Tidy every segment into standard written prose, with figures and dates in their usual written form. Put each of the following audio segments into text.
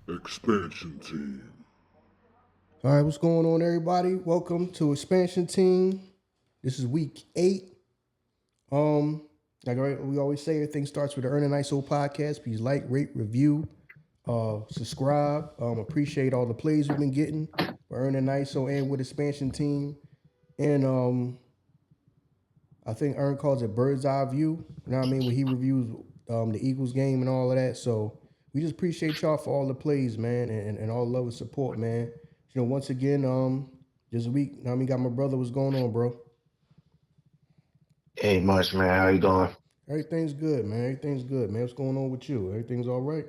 Expansion Team. All right, what's going on, everybody? Welcome to Expansion Team. This is week 8. Like we always say, everything starts with the Earn and ISO podcast. Please like, rate, review, subscribe. Appreciate all the plays we've been getting for Earn and ISO and with Expansion Team. And I think Earn calls it bird's eye view. You know what I mean? When he reviews the Eagles game and all of that. So we just appreciate y'all for all the plays, man, and all the love and support, man. You know, once again, this week, I mean, got my brother. What's going on, bro? Hey, much man, how you doing? Everything's good, man. Everything's good, man. What's going on with you? Everything's all right?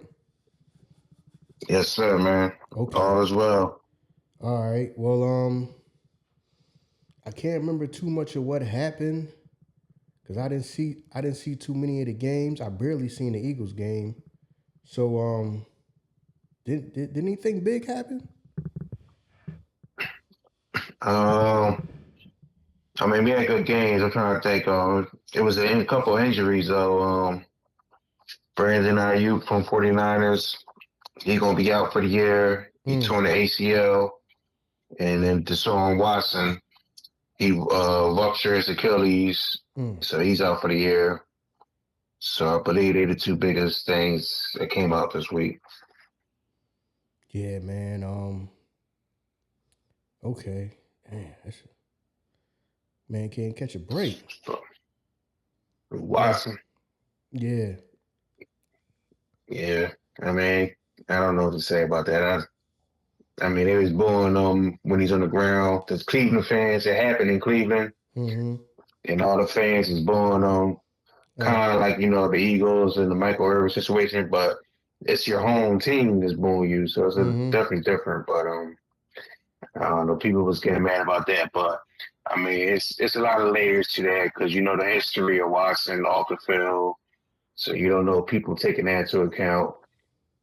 Yes, sir, man. Okay. All is well. All right. Well, I can't remember too much of what happened because I didn't see too many of the games. I barely seen the Eagles game. So, did anything big happen? Um, I mean, we had good games. I'm trying to think. It was a couple injuries though. Brandon Ayuk from 49ers, he gonna be out for the year. He Mm, torn the ACL, and then Deshaun Watson, he ruptured his Achilles, mm. so he's out for the year. So I believe they're the two biggest things that came out this week. Yeah, man. Okay. Man can't catch a break. Yeah, Watson, yeah. yeah. I mean, I don't know what to say about that. I mean, they was booing when he's on the ground. The Cleveland fans, it happened in Cleveland, Mm-hmm. and all the fans is booing Uh, kind of like the Eagles and the Michael Irvin situation. But it's your home team that's booing you, so it's mm-hmm. definitely different. But I don't know. People was getting mad about that, but I mean, it's a lot of layers to that because the history of Watson off the field, so you don't know people taking that into account,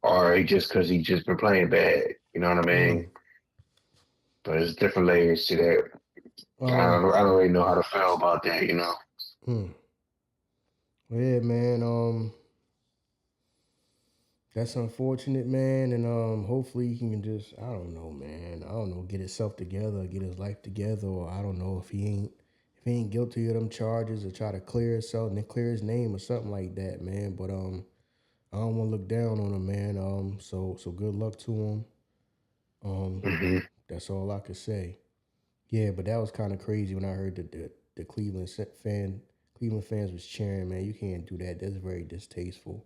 or just because he just been playing bad. You know what I Mm. mean? But there's different layers to that. Um, I don't really know how to feel about that. mm. Yeah, man. That's unfortunate, man. And hopefully he can just, I don't know, man. I don't know, get himself together, get his life together, or I don't know if he ain't guilty of them charges or try to clear himself and then clear his name or something like that, man. But I don't want to look down on him, man. So good luck to him. Um, Hmm. that's all I could say. Yeah, but that was kind of crazy when I heard that the Cleveland fans was cheering, man. You can't do that. That's very distasteful.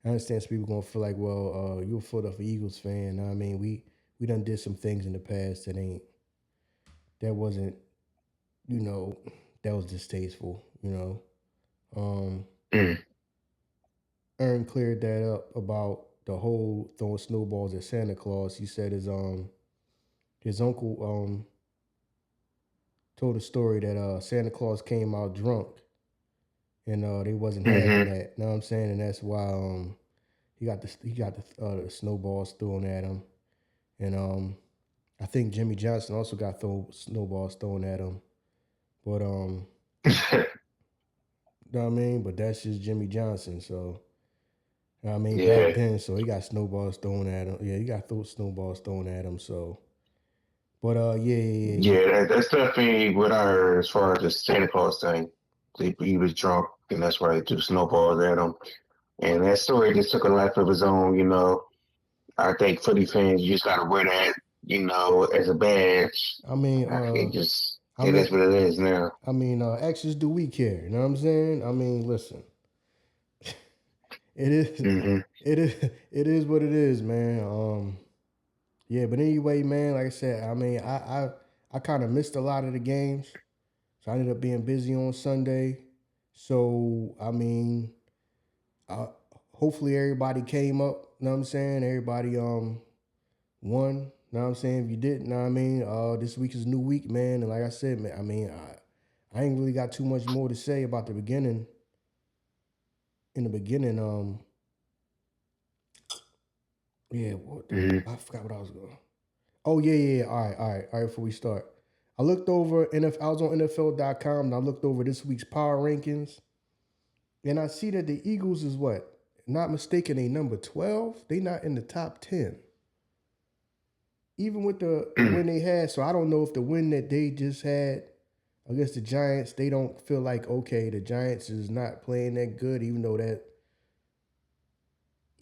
I understand some people gonna feel like, well, you're a Philadelphia Eagles fan. I mean, we done did some things in the past that wasn't, you know, that was distasteful, you know. Um, Mm. Aaron cleared that up about the whole throwing snowballs at Santa Claus. He said his uncle told a story that Santa Claus came out drunk and they wasn't having Hmm. that. You know what I'm saying? And that's why he got the snowballs thrown at him. And I think Jimmy Johnson also got snowballs thrown at him. But you know what I mean? But that's just Jimmy Johnson. So you know what I mean, back Yeah, then, so he got snowballs thrown at him. Yeah, he got snowballs thrown at him. So, but yeah, yeah, yeah, yeah. yeah. That's definitely what I heard as far as the Santa Claus thing. He was drunk, and that's why they threw snowballs at him. And that story just took a life of its own. I think footy fans, you just gotta wear that, as a badge. I mean, I can just I it is mean, what it is now. actions do we care? You know what I'm saying? I mean, listen, it is, Hmm. it is what it is, man. Yeah, but anyway, man, like I said, I mean, I kind of missed a lot of the games, so I ended up being busy on Sunday. So I mean, uh, hopefully everybody came up. You know what I'm saying? Everybody won. You know what I'm saying? If you didn't, know what I mean? This week is a new week, man. And like I said, man, I mean, I ain't really got too much more to say about the beginning. In the beginning, yeah, Hmm. I forgot what I was going. Oh yeah, yeah, yeah. All right. Before we start, I looked over I was on NFL.com and I looked over this week's power rankings, and I see that the Eagles is what? Not mistaken, they number 12. They not in the top 10. even with the win they had, so I don't know if the win that they just had against the Giants, they don't feel like, okay, the Giants is not playing that good, even though the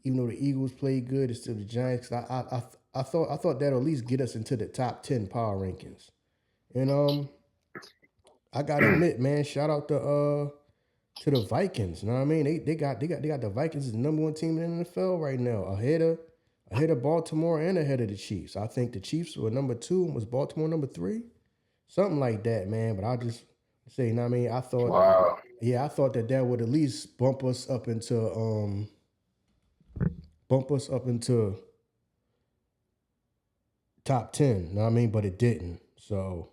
Eagles played good, it's still the Giants. I thought that'll at least get us into the top 10 power rankings. And I gotta admit, man, shout out to the Vikings. You know what I mean? They got the Vikings as the number one team in the NFL right now, ahead of Baltimore and ahead of the Chiefs. I think the Chiefs were number 2, was Baltimore number 3, something like that, man. But I just say, you know what I mean? I thought, Wow. I thought that would at least bump us up into top 10. You know what I mean? But it didn't. So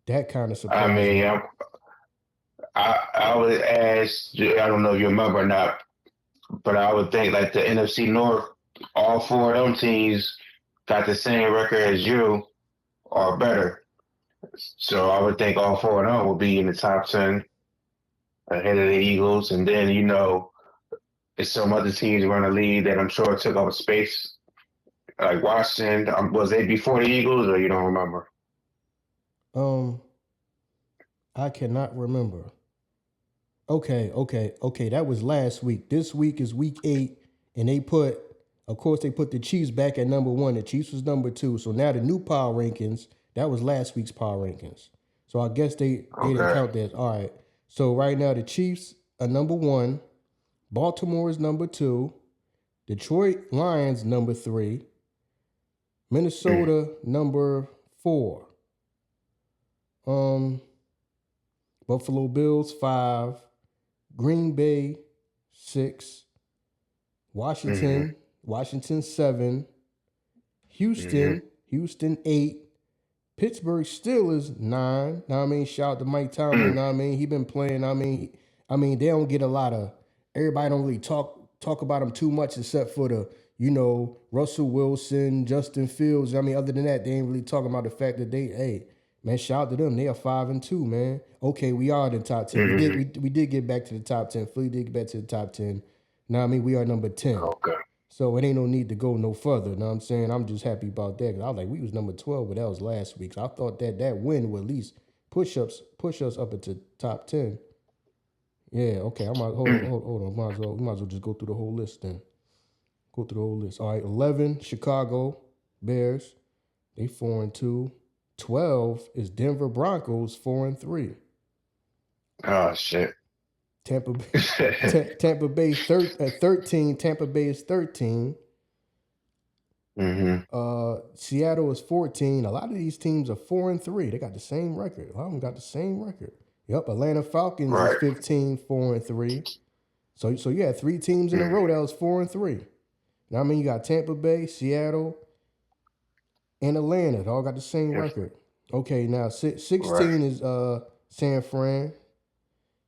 that kind of surprised I me. mean, I would ask, I don't know if you remember or not, but I would think like the NFC North, all 4 of them teams got the same record as you or better. So I would think all 4 of them will be in the top 10 ahead of the Eagles. And then, there's some other teams around the league that I'm sure took up space, like Washington. Was they before the Eagles or you don't remember? I cannot remember. Okay. That was last week. This week is week 8, and they put the Chiefs back at number 1. The Chiefs was number 2. So now the new power rankings, that was last week's power rankings. So I guess they didn't count that. All right. So right now the Chiefs are number 1. Baltimore is number 2. Detroit Lions number 3. Minnesota number 4. Buffalo Bills 5. Green Bay 6. Washington 7. Houston 8. Pittsburgh Steelers 9. Now I mean, shout out to Mike Tomlin. Now I mean, he been playing. I mean, they don't get a lot of. Everybody don't really talk about him too much, except for the Russell Wilson, Justin Fields. I mean, other than that, they ain't really talking about the fact that man, shout out to them. They are 5-2, man. Okay, we are in the top 10. We did get back to the top 10. Philly did get back to the top 10. Now I mean, we are number 10. Okay. So it ain't no need to go no further. You know what I'm saying? I'm just happy about that. Cause I was like, we was number 12, but that was last week. So I thought that win would at least push us up into top 10. Yeah, okay. I might hold on. We might as well just go through the whole list then. Go through the whole list. All right, 11, Chicago Bears. They 4-2. 12 is Denver Broncos, 4-3. Oh shit. Tampa Bay 13. Tampa Bay is 13. Seattle is 14. A lot of these teams are 4-3. They got the same record. A lot of them got the same record. Yep. Atlanta Falcons is 15, 4-3. So you had 3 teams in a row that was 4-3. Now I mean, you got Tampa Bay, Seattle, and Atlanta. They all got the same record. Okay, now 16 is San Fran.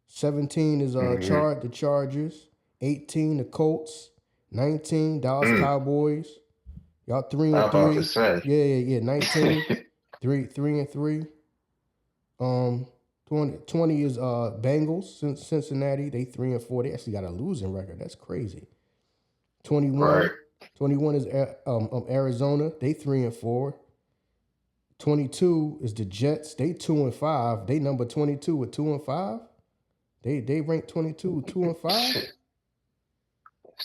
17 is the Chargers. 18 the Colts. 19 Dallas Cowboys. Y'all 3-3. Yeah. 19 3-3. 20 is Bengals, Cincinnati. They 3-4. They actually got a losing record. That's crazy. 21 is Arizona. They 3-4. 22 is the Jets. They 2-5. They number 22 with 2-5. They rank 22 2-5.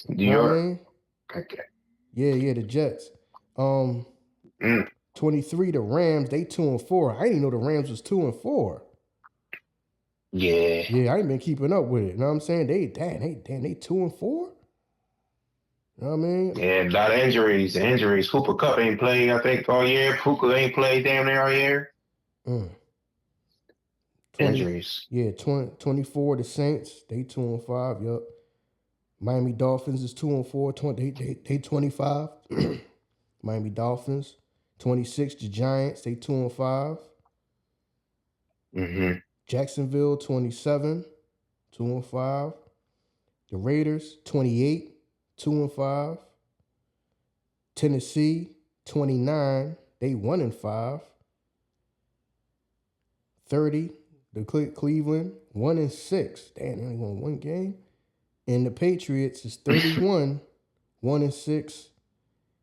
New York. I mean? Okay. Yeah, the Jets. 23 the Rams. They 2-4. I didn't know the Rams was 2-4. Yeah. Yeah, I ain't been keeping up with it. You know what I'm saying? They 2-4. You know what I mean? Yeah, a lot of injuries. Cooper Kupp ain't played, I think, all year. Puka ain't played damn near all year. 20, injuries. Yeah, 24 the Saints. They 2-5. Yup. Miami Dolphins is 2-4. They 25. Miami Dolphins. 26 the Giants. They 2-5. Jacksonville 27. 2-5. The Raiders 28. 2-5. Tennessee 29. They 1-5. 30. The Cleveland 1-6. Damn, they only won one game. And the Patriots is 31. 1-6.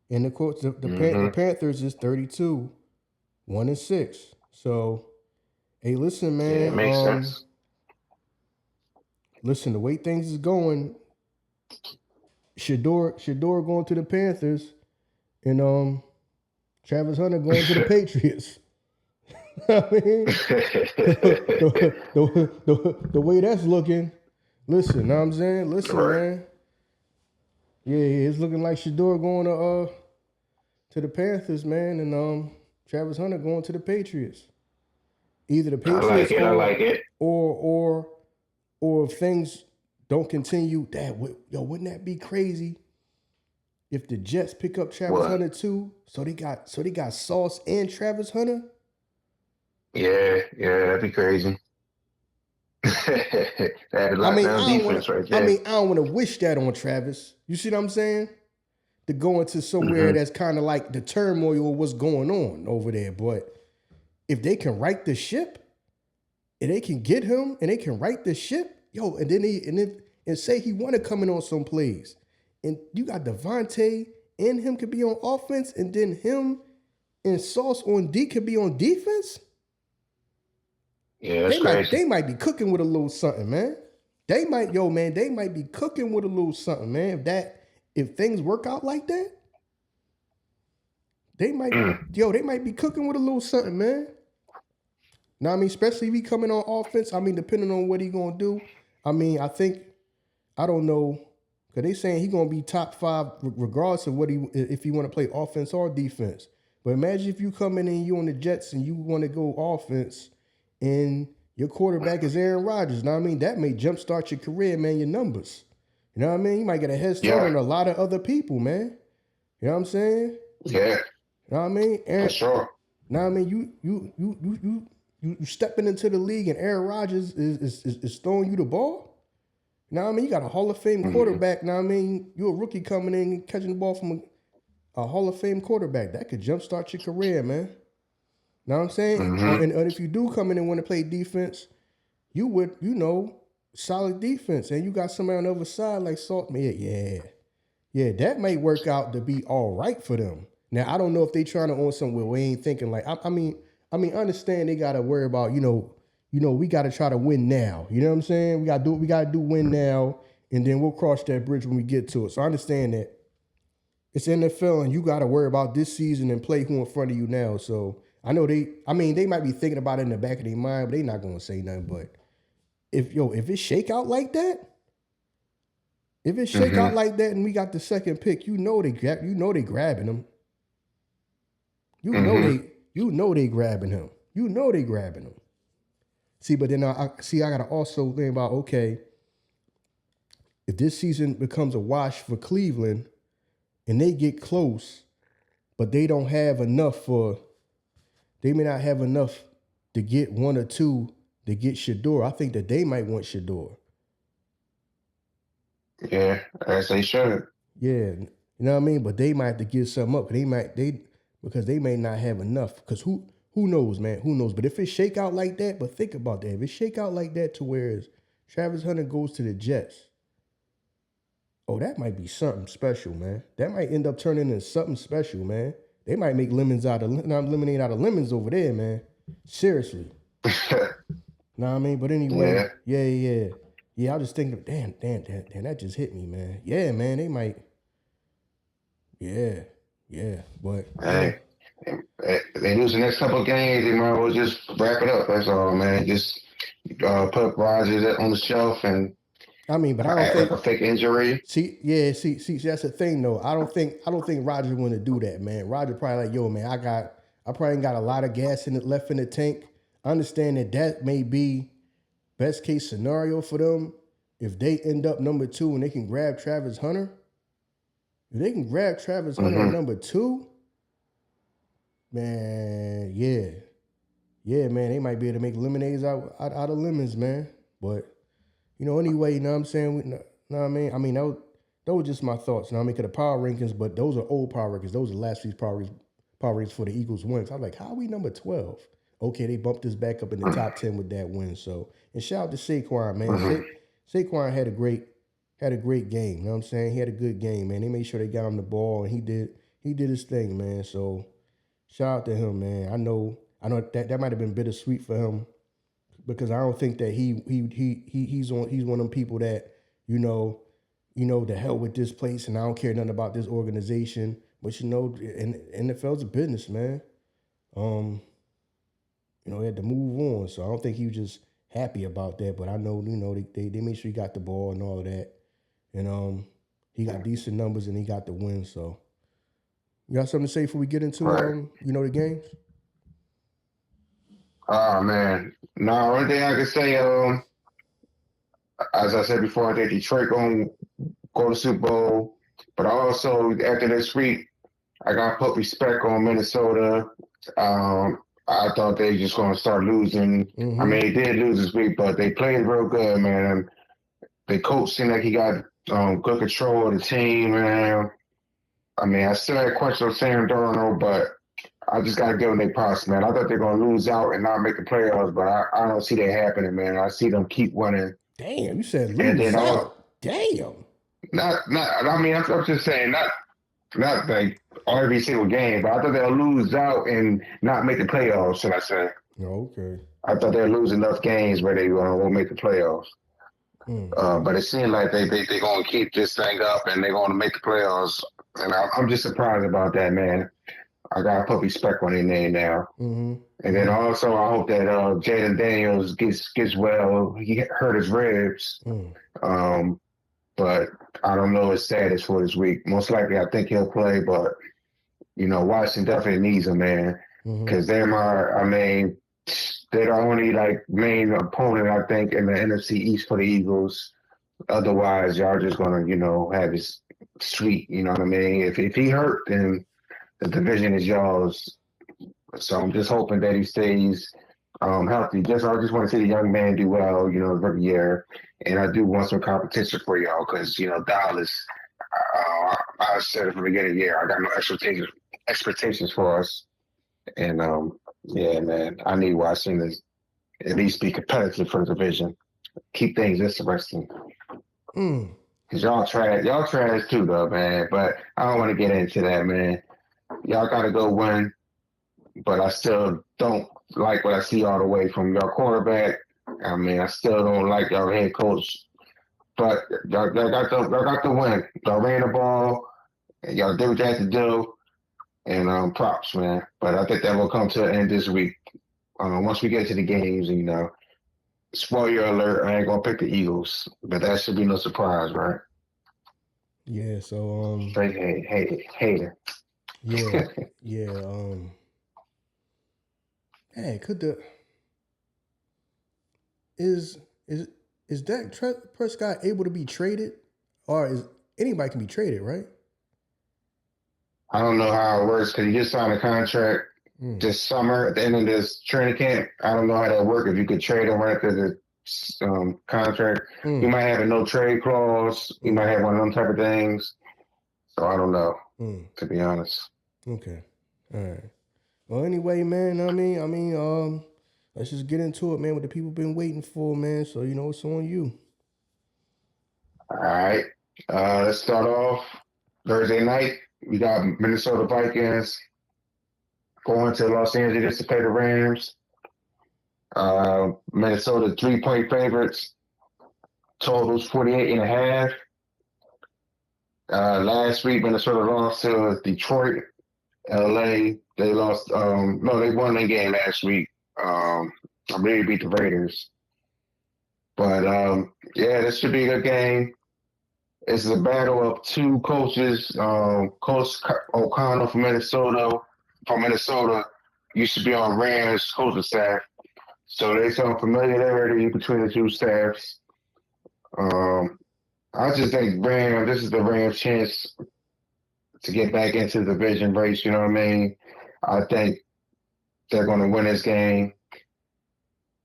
And of course, the Panthers is 32, 1-6. So, hey, listen, man. Yeah, it makes sense. Listen, the way things is going, Shador going to the Panthers, and Travis Hunter going to the Patriots. I mean, the way that's looking. Listen, know what I'm saying? Listen, Right. man. Yeah, it's looking like Shador going to the Panthers, man, and Travis Hunter going to the Patriots. Either the Patriots I like it. or if things don't continue, wouldn't that be crazy? If the Jets pick up Travis Hunter too, so they got Sauce and Travis Hunter. Yeah, that'd be crazy. That'd be defense right there. I don't want to wish that on Travis. You see what I'm saying? To go into somewhere that's kind of like the turmoil of what's going on over there. But if they can right the ship, and they can get him, and they can right the ship, and then say he want to come in on some plays, and you got Devontae and him could be on offense, and then him and Sauce on D could be on defense. Yeah, they might be cooking with a little something, man. They might be cooking with a little something, man. If things work out like that, they might be cooking with a little something, man. Now, I mean, especially if he coming on offense, I mean, depending on what he gonna do. I mean, I don't know, because they saying he gonna be top 5 regardless of if he want to play offense or defense. But imagine if you come in and you on the Jets and you want to go offense, and your quarterback is Aaron Rodgers. Now, I mean, that may jumpstart your career, man, your numbers. You know what I mean? You might get a head start on a lot of other people, man. You know what I'm saying? Yeah. You know what I mean? For sure. Now, I mean, you stepping into the league and Aaron Rodgers is throwing you the ball. Now, I mean, you got a Hall of Fame quarterback. Now, I mean, you're a rookie coming in and catching the ball from a Hall of Fame quarterback. That could jumpstart your career, man. Know what I'm saying? And if you do come in and want to play defense, you would, solid defense. And you got somebody on the other side like Salt. Yeah, that may work out to be all right for them. Now, I don't know if they trying to own something where we ain't thinking like, I mean, understand they got to worry about, we got to try to win now. You know what I'm saying? We got to do win now, and then we'll cross that bridge when we get to it. So I understand that it's NFL and you got to worry about this season and play who in front of you now. So I know they might be thinking about it in the back of their mind, but they not going to say nothing. But if it shake out like that, and we got the second pick, they grabbing him. You know they grabbing him. See, but then I got to also think about, okay, if this season becomes a wash for Cleveland and they get close, but they don't have enough they may not have enough to get 1 or 2 to get Shador. I think that they might want Shador. Yeah, as they should. Yeah, you know what I mean? But they might have to give something up. Because they may not have enough. Because who knows, man? Who knows? But if it shake out like that, but think about that. If it shake out like that to where Travis Hunter goes to the Jets, that might be something special, man. That might end up turning into something special, man. They might make lemonade out of lemons over there, man. Seriously. Know what I mean? But anyway, yeah. I was just thinking, damn, that just hit me, man. Yeah, man, they might. Yeah, but hey, they lose the next couple of games, they might as well just wrap it up. That's all, man. Just put Rodgers on the shelf and. I mean, but I don't think a fake injury. See, that's the thing though. I don't think Rodgers want to do that, man. Rodgers probably like, yo, man, I probably got a lot of gas left in the tank. I understand that may be best case scenario for them if they end up number 2 and they can grab Travis Hunter. If they can grab Travis Hunter at number 2, man, yeah, man, they might be able to make lemonades out of lemons, man. But anyway, you know what I'm saying? Know what I mean? I mean, that was just my thoughts. You know what I mean? Because the power rankings, but those are old power rankings. Those are last week's power rankings for the Eagles wins. I was like, how are we number 12? Okay, they bumped us back up in the top 10 with that win. So, and shout out to Saquon, man. Saquon had a great game. You know what I'm saying? He had a good game, man. They made sure they got him the ball, and he did he did his thing, man. So shout out to him, man. I know that might have been bittersweet for him because I don't think that he's one of them people that the hell with this place and I don't care nothing about this organization. But NFL's a business, man. He had to move on, so I don't think he was just happy about that. But I know, they made sure he got the ball and all of that, and he got decent numbers and he got the win. So, you got something to say before we get into the games? Oh man, no. Only thing I can say, as I said before, I think Detroit gonna go to Super Bowl, but also after this week, I got to put respect on Minnesota. I thought they just going to start losing. Mm-hmm. I mean, they did lose this week, but they played real good, man. The coach seemed like he got good control of the team, man. I mean, I still had questions on Sam Darnold, but I just got to give them their props, man. I thought they were going to lose out and not make the playoffs, but I don't see that happening, man. I see them keep winning. Damn, you said lose out. Damn. I mean, I'm just saying, not like every single game, but I thought they'll lose out and not make the playoffs, should I say. Okay. I thought they'll lose enough games where they won't make the playoffs. But it seemed like they're going to keep this thing up and they're going to make the playoffs. And I'm just surprised about that, man. I got to put respect on their name now. Mm-hmm. And then also I hope that Jaden Daniels gets well. He hurt his ribs. But I don't know his status for this week. Most likely, I think he'll play, but Washington definitely needs him, man, because they're the only main opponent I think in the NFC East for the Eagles. Otherwise, y'all just gonna have his sweet. You know what I mean? If he hurt, then the division is y'all's. So I'm just hoping that he stays healthy. I just want to see the young man do well, every year. And I do want some competition for y'all because, Dallas, I said it from the beginning of the year, I got no expectations for us. And, yeah, man, I need Washington to at least be competitive for the division. Keep things interesting. Because y'all trash too, though, man. But I don't want to get into that, man. Y'all got to go win. But I still don't like what I see all the way from your quarterback. I mean, I still don't like your head coach. But y'all got the win. Y'all ran the ball. And y'all did what you had to do. And props, man. But I think that will come to an end this week. Once we get to the games, spoiler alert, I ain't going to pick the Eagles. But that should be no surprise, right? Yeah, so... hater. Yeah, yeah, Hey, is Dak Prescott able to be traded, or is anybody can be traded, right? I don't know how it works because he just signed a contract this summer at the end of this training camp. I don't know how that works. If you could trade him right after the contract, you might have a no trade clause. You might have one of them type of things. So I don't know, to be honest. Okay, all right. Well, anyway, man, let's just get into it, man, what the people been waiting for, man. So, it's on you. All right. Let's start off Thursday night. We got Minnesota Vikings going to Los Angeles to play the Rams. Minnesota 3-point favorites. Totals 48.5. Last week, Minnesota lost to Detroit. LA, they lost. No, they won their game last week. I believe they beat the Raiders. But yeah, this should be a good game. It's a battle of two coaches. Coach O'Connell from Minnesota used to be on Rams coaching staff. So there's some familiarity between the two staffs. I just think this is the Rams' chance to get back into the division race, you know what I mean? I think they're going to win this game.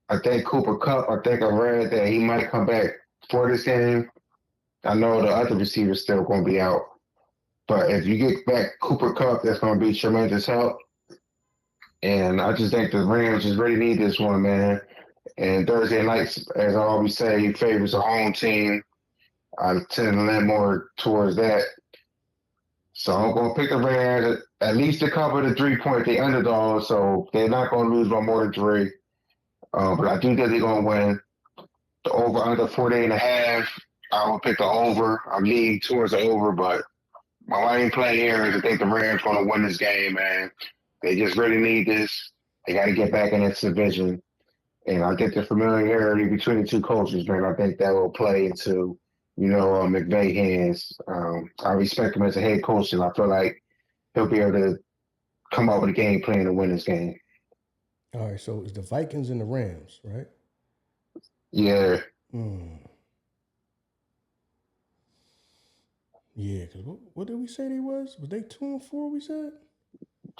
I think Cooper Kupp, I read that he might come back for this game. I know the other receivers still going to be out. But if you get back Cooper Kupp, that's going to be tremendous help. And I just think the Rams just really need this one, man. And Thursday nights, as I always say, favors a home team. I tend to lean more towards that. So I'm going to pick the Rams at least to cover the 3 point. They underdog, so they're not going to lose by more than 3. But I do think they're going to win. The over under 48.5. I will pick the over. I'm leaning towards the over, but my main play here is I think the Rams going to win this game, man. They just really need this. They got to get back in this division. And I think the familiarity between the two coaches, man, I think that will play into, McVay hands. I respect him as a head coach, and I feel like he'll be able to come up with a game plan to win this game. All right, so it's the Vikings and the Rams, right? Yeah. Yeah, because what did we say they was? Was they 2-4, we said?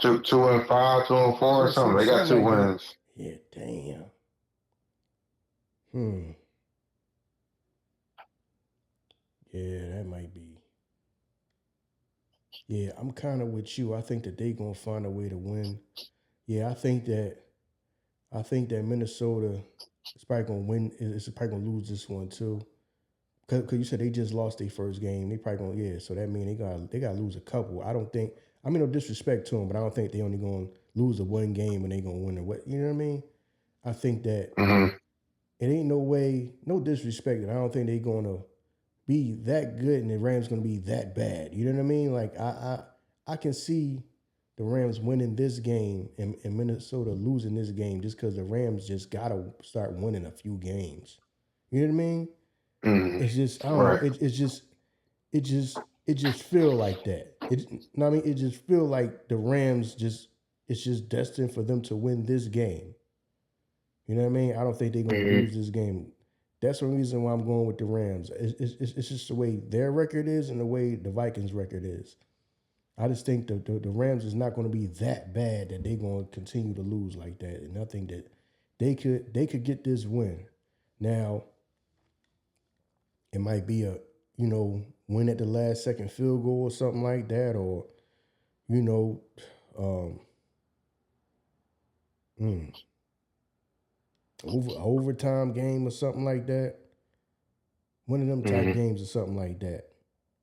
2-5, 2-4 or something. They got 2 like wins. That. Yeah, damn. Yeah, that might be. Yeah, I'm kind of with you. I think that they gonna find a way to win. Yeah, I think that Minnesota is probably gonna win. It's probably gonna lose this one too. Cause you said they just lost their first game. They probably gonna so that means they gotta lose a couple. I don't think. I mean, no disrespect to them, but I don't think they only gonna lose a one game and they gonna win what. You know what I mean? I think that it ain't no way, no disrespect. I don't think they gonna be that good and the Rams gonna be that bad. You know what I mean? Like I can see the Rams winning this game and Minnesota losing this game just because the Rams just gotta start winning a few games. You know what I mean? It's just I don't know. It just feel like that. It just feel like the Rams it's just destined for them to win this game. You know what I mean? I don't think they're gonna lose this game. That's the reason why I'm going with the Rams. It's just the way their record is and the way the Vikings record is. I just think the Rams is not going to be that bad that they're going to continue to lose like that. And I think that they could get this win. Now, it might be a win at the last second field goal or something like that, or overtime game or something like that. One of them type games or something like that.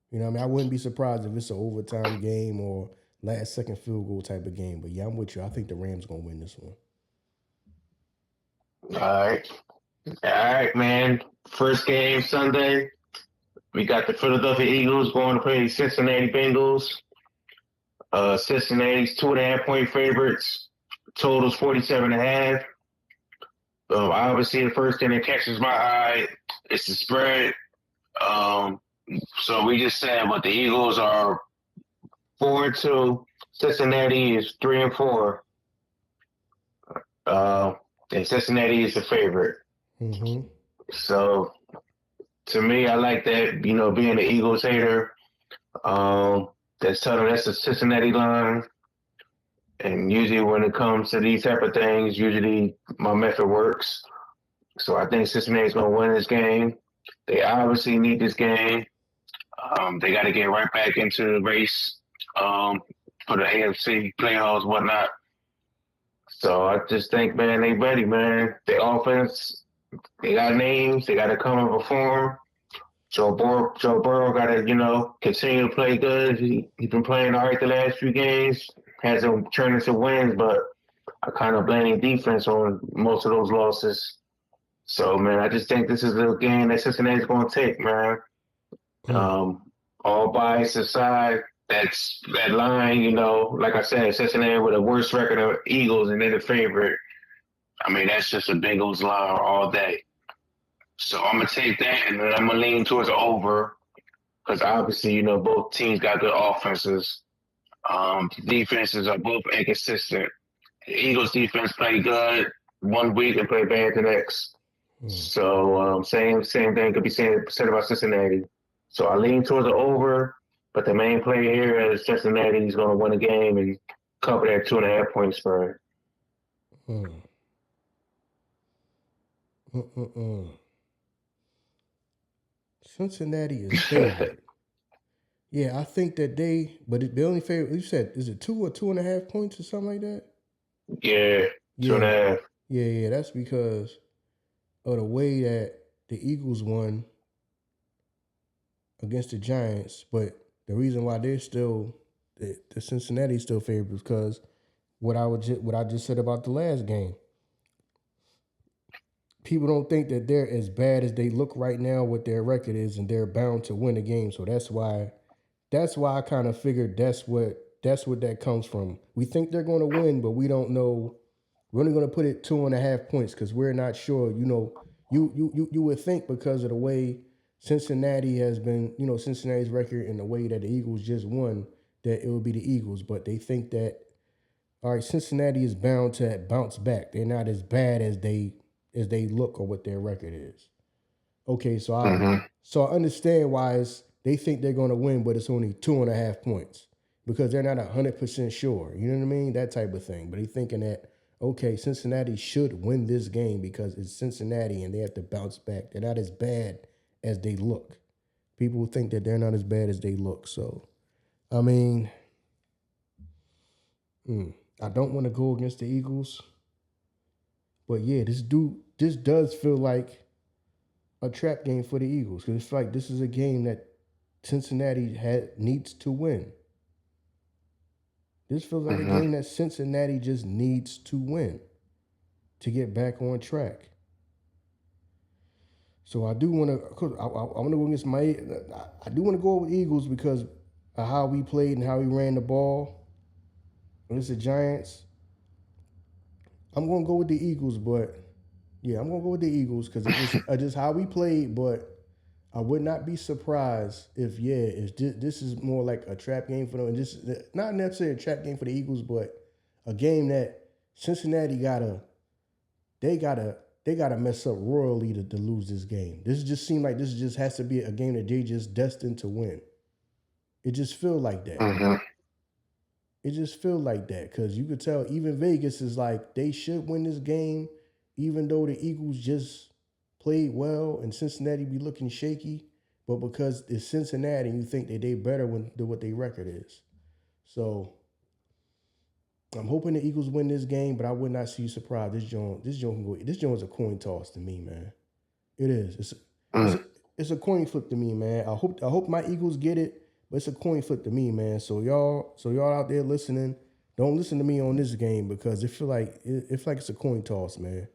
You know what I mean? I wouldn't be surprised if it's an overtime game or last second field goal type of game. But yeah, I'm with you. I think the Rams gonna win this one. All right, man. First game Sunday. We got the Philadelphia Eagles going to play the Cincinnati Bengals. Cincinnati's 2.5-point favorites. Total's 47.5. Obviously, the first thing that catches my eye is the spread. So we just said, but the Eagles are 4-2. Cincinnati is 3-4. And Cincinnati is the favorite. So to me, I like that. Being an Eagles hater, that's the Cincinnati line. And usually when it comes to these type of things, usually my method works. So I think Cincinnati's going to win this game. They obviously need this game. They got to get right back into the race for the AFC playoffs, whatnot. So I just think, man, they ready, man. The offense, they got names. They got to come and perform. Joe Burrow got to, continue to play good. He's been playing all right the last few games. Hasn't turned into wins, but I kind of blame defense on most of those losses. So, man, I just think this is a game that Cincinnati's going to take, man. All bias aside, that line, like I said, Cincinnati with a worse record of Eagles and they're the favorite. I mean, that's just a Bengals line all day. So I'm going to take that, and then I'm going to lean towards the over because obviously, both teams got good offenses. Defenses are both inconsistent. The Eagles defense play good one week and play bad the next. So same thing could be said about Cincinnati. So I lean towards the over, but the main play here is Cincinnati is going to win the game and cover that 2.5-point spread. Cincinnati is favored. Yeah, I think that they only favorite. You said, is it 2 or 2.5 points or something like that? Yeah, 2.5. Yeah, that's because of the way that the Eagles won against the Giants. But the reason why they're still the Cincinnati still favored because what I just said about the last game. People don't think that they're as bad as they look right now. What their record is, and they're bound to win a game. So that's why I kind of figured that's what that comes from. We think they're going to win, but we don't know. We're only going to put it 2.5 points because we're not sure. You would think because of the way Cincinnati has been, Cincinnati's record and the way that the Eagles just won, that it would be the Eagles. But they think that, all right, Cincinnati is bound to bounce back. They're not as bad as they look or what their record is. Okay, so I understand why they think they're going to win, but it's only 2.5 points because they're not 100% sure. You know what I mean? That type of thing. But they're thinking that, okay, Cincinnati should win this game because it's Cincinnati and they have to bounce back. They're not as bad as they look. People think that they're not as bad as they look. So, I mean, I don't want to go against the Eagles. But yeah, this does feel like a trap game for the Eagles because it's like this is a game that Cincinnati needs to win. This feels like a game that Cincinnati just needs to win to get back on track. So I do want to. I want to go against I do want to go with Eagles because of how we played and how we ran the ball against the Giants. I'm gonna go with the Eagles, but yeah, I'm gonna go with the Eagles because it's just how we played. But I would not be surprised if this is more like a trap game for them, and just not necessarily a trap game for the Eagles, but a game that Cincinnati gotta mess up royally to lose this game. This just seemed like this just has to be a game that they just destined to win. It just feels like that. It just feels like that because you could tell even Vegas is like they should win this game, even though the Eagles just played well and Cincinnati be looking shaky. But because it's Cincinnati, you think that they better than what their record is. So I'm hoping the Eagles win this game, but I would not see you surprised. This joint is a coin toss to me, man. It is. It's a coin flip to me, man. I hope my Eagles get it. But it's a coin flip to me, man. So y'all out there listening, don't listen to me on this game because it feel like it's a coin toss, man.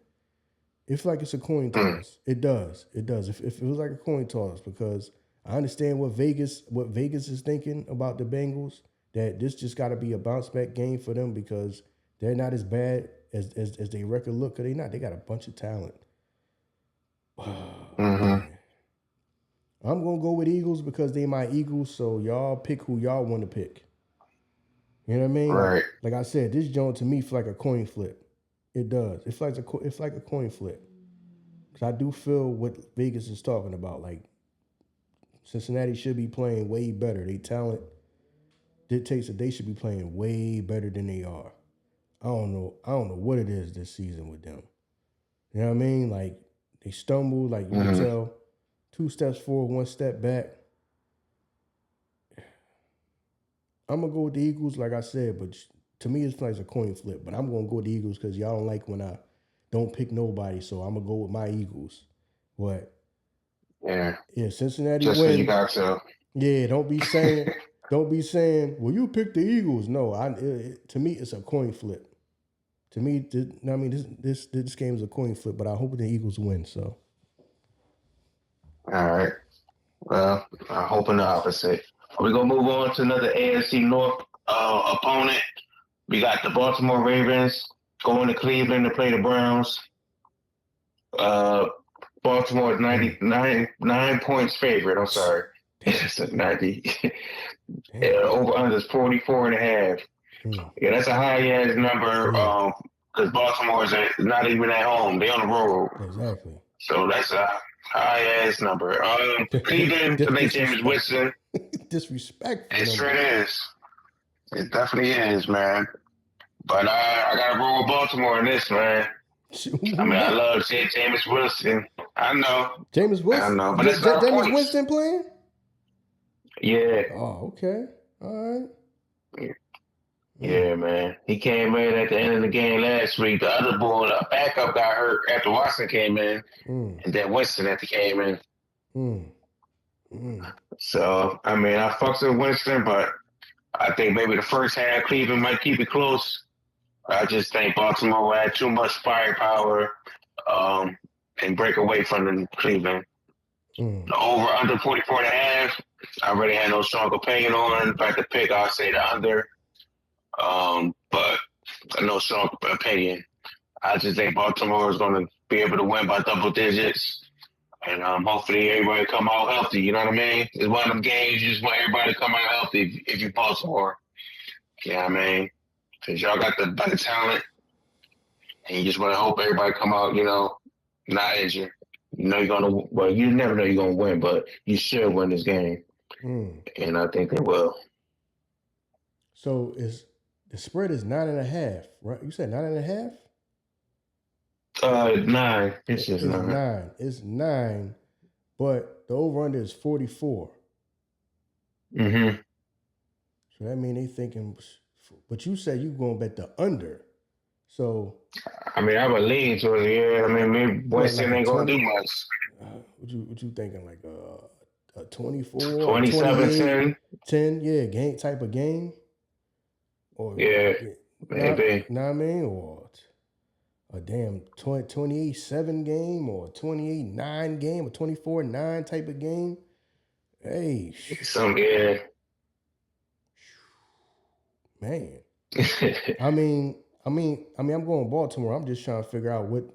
It feels like it's a coin toss. It does. It feels like a coin toss because I understand what Vegas is thinking about the Bengals. That this just got to be a bounce back game for them because they're not as bad as they record look. Cause they not. They got a bunch of talent. I'm going to go with Eagles because they my Eagles, so y'all pick who y'all want to pick. You know what I mean? Right. Like I said, this joint to me feels like a coin flip. It does. It's like a coin flip. Because I do feel what Vegas is talking about. Like, Cincinnati should be playing way better. They talent dictates that they should be playing way better than they are. I don't know what it is this season with them. You know what I mean? Like, they stumble, like you can tell. 2 steps forward, 1 step back. I'm going to go with the Eagles, like I said, but to me, it's like a coin flip. But I'm going to go with the Eagles because y'all don't like when I don't pick nobody, so I'm going to go with my Eagles. What? Yeah, Cincinnati just win. You got to. Yeah, don't be saying, well, you picked the Eagles. No, to me, it's a coin flip. To me, this game is a coin flip, but I hope the Eagles win, so. All right. Well, I'm hoping the opposite. We're going to move on to another AFC North opponent. We got the Baltimore Ravens going to Cleveland to play the Browns. Baltimore is 9 points favorite. I'm sorry. It's 90. Over under is 44.5. Yeah, that's a high ass number because Baltimore is not even at home. They're on the road. Exactly. So that's a high ass number. Cleveland to make James Winston. Disrespectful. It sure is. It definitely is, man. But I got to roll with Baltimore in this, man. I love James Winston. I know. James Winston? I know. But it's not James Winston playing? Yeah. Oh, okay. All right. Yeah, man. He came in at the end of the game last week. The other boy, the backup, got hurt after Watson came in. And then Winston after came in. So, I fucks with Winston, but I think maybe the first half Cleveland might keep it close. I just think Baltimore will have too much firepower and break away from the Cleveland. The over under 44.5. I really had no strong opinion on. If I had to pick, I'll say the under. But no strong opinion. I just think Baltimore is going to be able to win by double digits. And hopefully everybody come out healthy. You know what I mean? It's one of them games you just want everybody to come out healthy if you Baltimore. You know what I mean? Because y'all got the better talent. And you just want to hope everybody come out, not injured. You know you're going to – well, you never know you're going to win, but you should win this game. And I think they will. So the spread is 9.5, right? You said 9.5? 9. It's just 9. 9. It's 9, but the over-under is 44. Mm-hmm. So that means they thinking – but you said you going to bet the under. So – I mean, I would lean towards it. Yeah, I mean, maybe Weston ain't going to do much. What you thinking, like a 24, 27-10? 10, yeah, game type of game? Or yeah, maybe. Know what I mean? Or a damn 28-7 game or 28-9 game or 24-9 type of game? Hey. Yeah. Man. I mean, I'm going Baltimore. I'm just trying to figure out what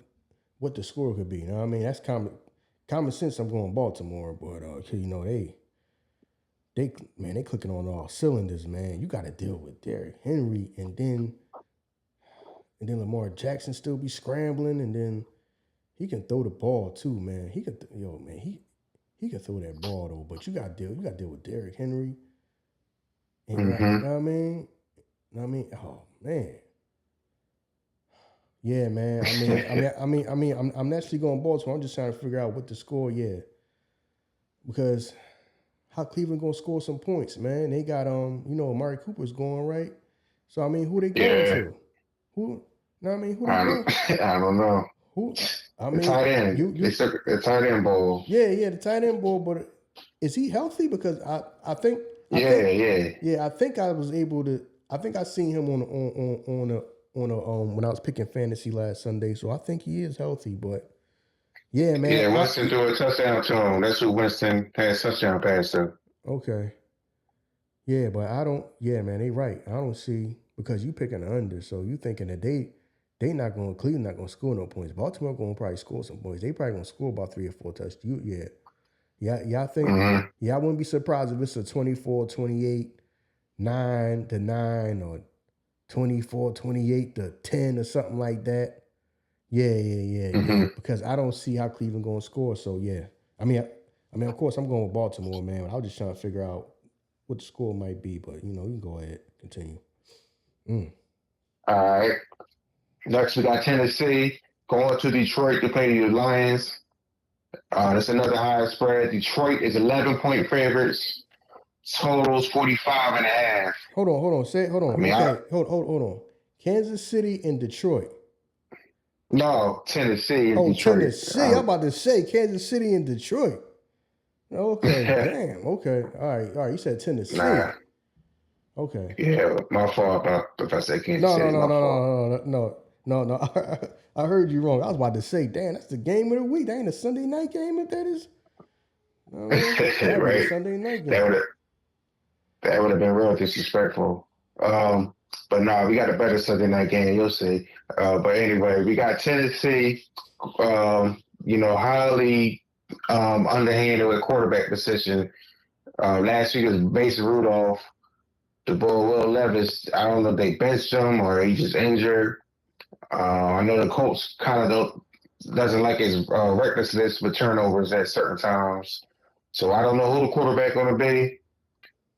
the score could be. You know what I mean? That's common sense. I'm going Baltimore, but they clicking on all cylinders, man. You got to deal with Derrick Henry, and then Lamar Jackson still be scrambling, and then he can throw the ball too, man. He can he can throw that ball though, but you got to deal with Derrick Henry. And you know what I mean? Oh man. Yeah, man. I'm actually going Baltimore. I'm just trying to figure out what the score. Yeah, because how Cleveland gonna score some points, man? They got Amari Cooper's going right. So who they going to? Who? Who they going? I don't know. Who? The tight end. They took the tight end bowl. Yeah, the tight end bowl. But is he healthy? Because I think. Yeah, I think I was able to. I think I seen him on a when I was picking fantasy last Sunday, so I think he is healthy. But yeah, man. Yeah, Winston threw a touchdown to him. That's who Winston had a touchdown pass to. Okay. Yeah, but I don't. Yeah, man, they right. I don't see because you picking the under, so you thinking that they not going. Cleveland not going to score no points. Baltimore going to probably score some points. They probably going to score about 3 or 4 touchdowns. I think. Yeah, I wouldn't be surprised if it's a 24-28, 9-9 or 24-28-10 or something like that. Yeah. Because I don't see how Cleveland going to score. So yeah, I mean, of course I'm going with Baltimore, man. But I was just trying to figure out what the score might be. But you can go ahead, continue. All right. Next we got Tennessee going to Detroit to play the Lions. That's another high spread. Detroit is 11-point favorites. Totals 45.5. Hold on. Hold on. Kansas City and Detroit. No, Tennessee. Oh, Detroit. Tennessee. I'm about to say Kansas City and Detroit. Okay, damn. Okay, all right. You said Tennessee. Nah. Okay. Yeah, my fault. If I say Kansas City, No. I heard you wrong. I was about to say, damn, that's the game of the week. That ain't a Sunday night game. If that is. Right. Sunday night game. That would have been real disrespectful. But no, we got a better Sunday night game. You'll see. But anyway, we got Tennessee. Highly underhanded at quarterback position. Last week was Mason Rudolph. The boy Will Levis. I don't know if they benched him or he just injured. I know the Colts kind of doesn't like his recklessness with turnovers at certain times. So I don't know who the quarterback going to be.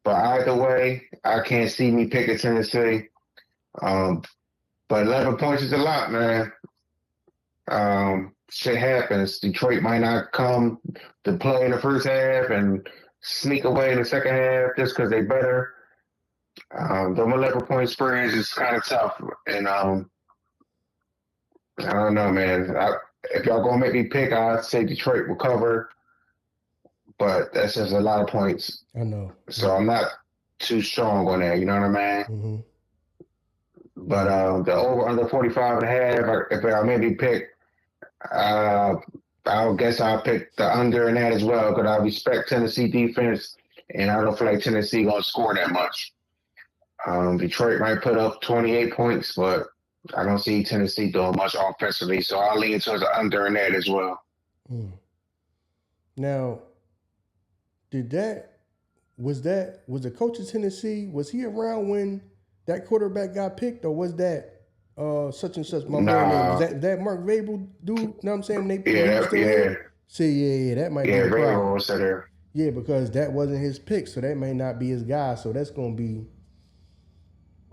But either way, I can't see me picking Tennessee. But 11 points is a lot, man. Shit happens. Detroit might not come to play in the first half and sneak away in the second half just because they better. The 11-point spreads is kind of tough. And I don't know, man. If y'all going to make me pick, I'd say Detroit will cover. But that's just a lot of points. I know. So I'm not too strong on that. You know what I mean? Mm-hmm. But the over under 45.5, if I maybe pick, uh, I guess I'll pick the under in that as well because I respect Tennessee defense, and I don't feel like Tennessee gonna score that much. Detroit might put up 28 points, but I don't see Tennessee doing much offensively, so I'll lean towards the under in that as well. Now, was the coach of Tennessee, was he around when that quarterback got picked, or was that such and such man name? Was that Mark Vrabel dude? You know what I'm saying? See, that might be the problem. Was there. Yeah, because that wasn't his pick, so that may not be his guy. So that's gonna be, you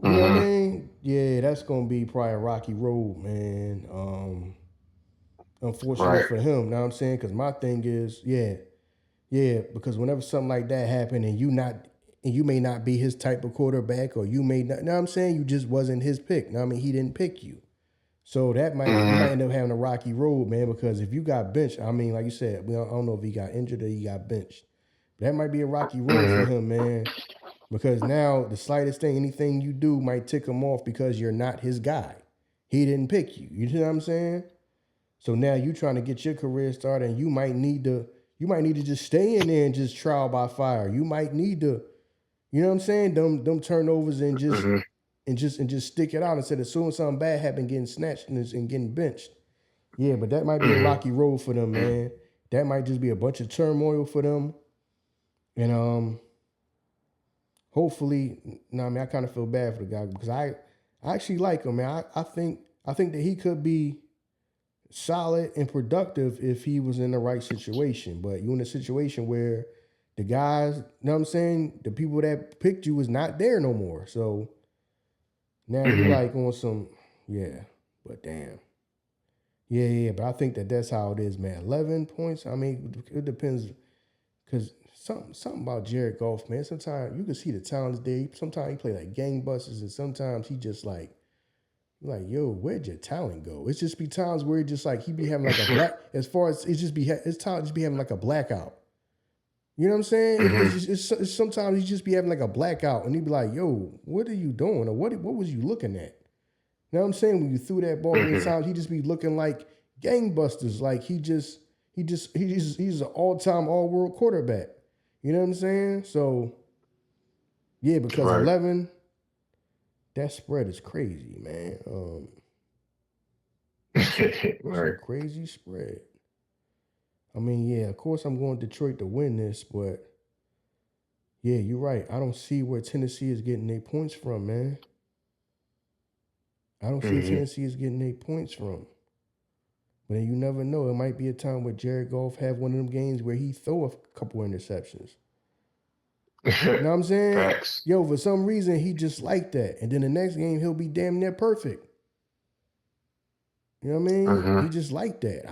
know what I mean? Yeah, that's gonna be probably a rocky road, man. Unfortunately for him, you know what I'm saying? Because my thing is, because whenever something like that happened and you may not be his type of quarterback, or you may not, you know what I'm saying? You just wasn't his pick. You know what I mean? He didn't pick you. So that might end up having a rocky road, man, because if you got benched, I mean, like you said, I don't know if he got injured or he got benched. That might be a rocky road for him, man. Because now the slightest thing, anything you do might tick him off because you're not his guy. He didn't pick you. You know what I'm saying? So now you trying to get your career started, and you might need to just stay in there and just trial by fire. You might need to, you know what I'm saying? Them turnovers and just stick it out instead of as soon as something bad happened, getting snatched and getting benched. Yeah, but that might be a rocky road for them, man. That might just be a bunch of turmoil for them. And hopefully, I kind of feel bad for the guy because I actually like him, man. I think that he could be solid and productive if he was in the right situation. But you in a situation where the guys, you know what I'm saying, the people that picked you is not there no more. So now you like on some, but damn. Yeah, but I think that's how it is, man. 11 points, I mean, it depends, because something about Jared Goff, man, sometimes you can see the talents there. Sometimes he play like gangbusters, and sometimes he just like, yo, where'd your talent go? It's just be times where it just like he be having like a black, as far as his talent just be having like a blackout. You know what I'm saying? It's sometimes he just be having like a blackout, and he be like, yo, what are you doing? Or what was you looking at? You know what I'm saying? When you threw that ball, times he just be looking like gangbusters. Like he's an all-time all-world quarterback. You know what I'm saying? So yeah, because 11, that spread is crazy, man. It's a crazy spread. I mean, yeah, of course I'm going Detroit to win this, but yeah, you're right. I don't see where Tennessee is getting their points from, man. I don't see Tennessee is getting their points from. But then you never know. It might be a time where Jared Goff have one of them games where he throw a couple interceptions. You know what I'm saying? Facts. Yo, for some reason, he just like that. And then the next game, he'll be damn near perfect. You know what I mean? He just like that.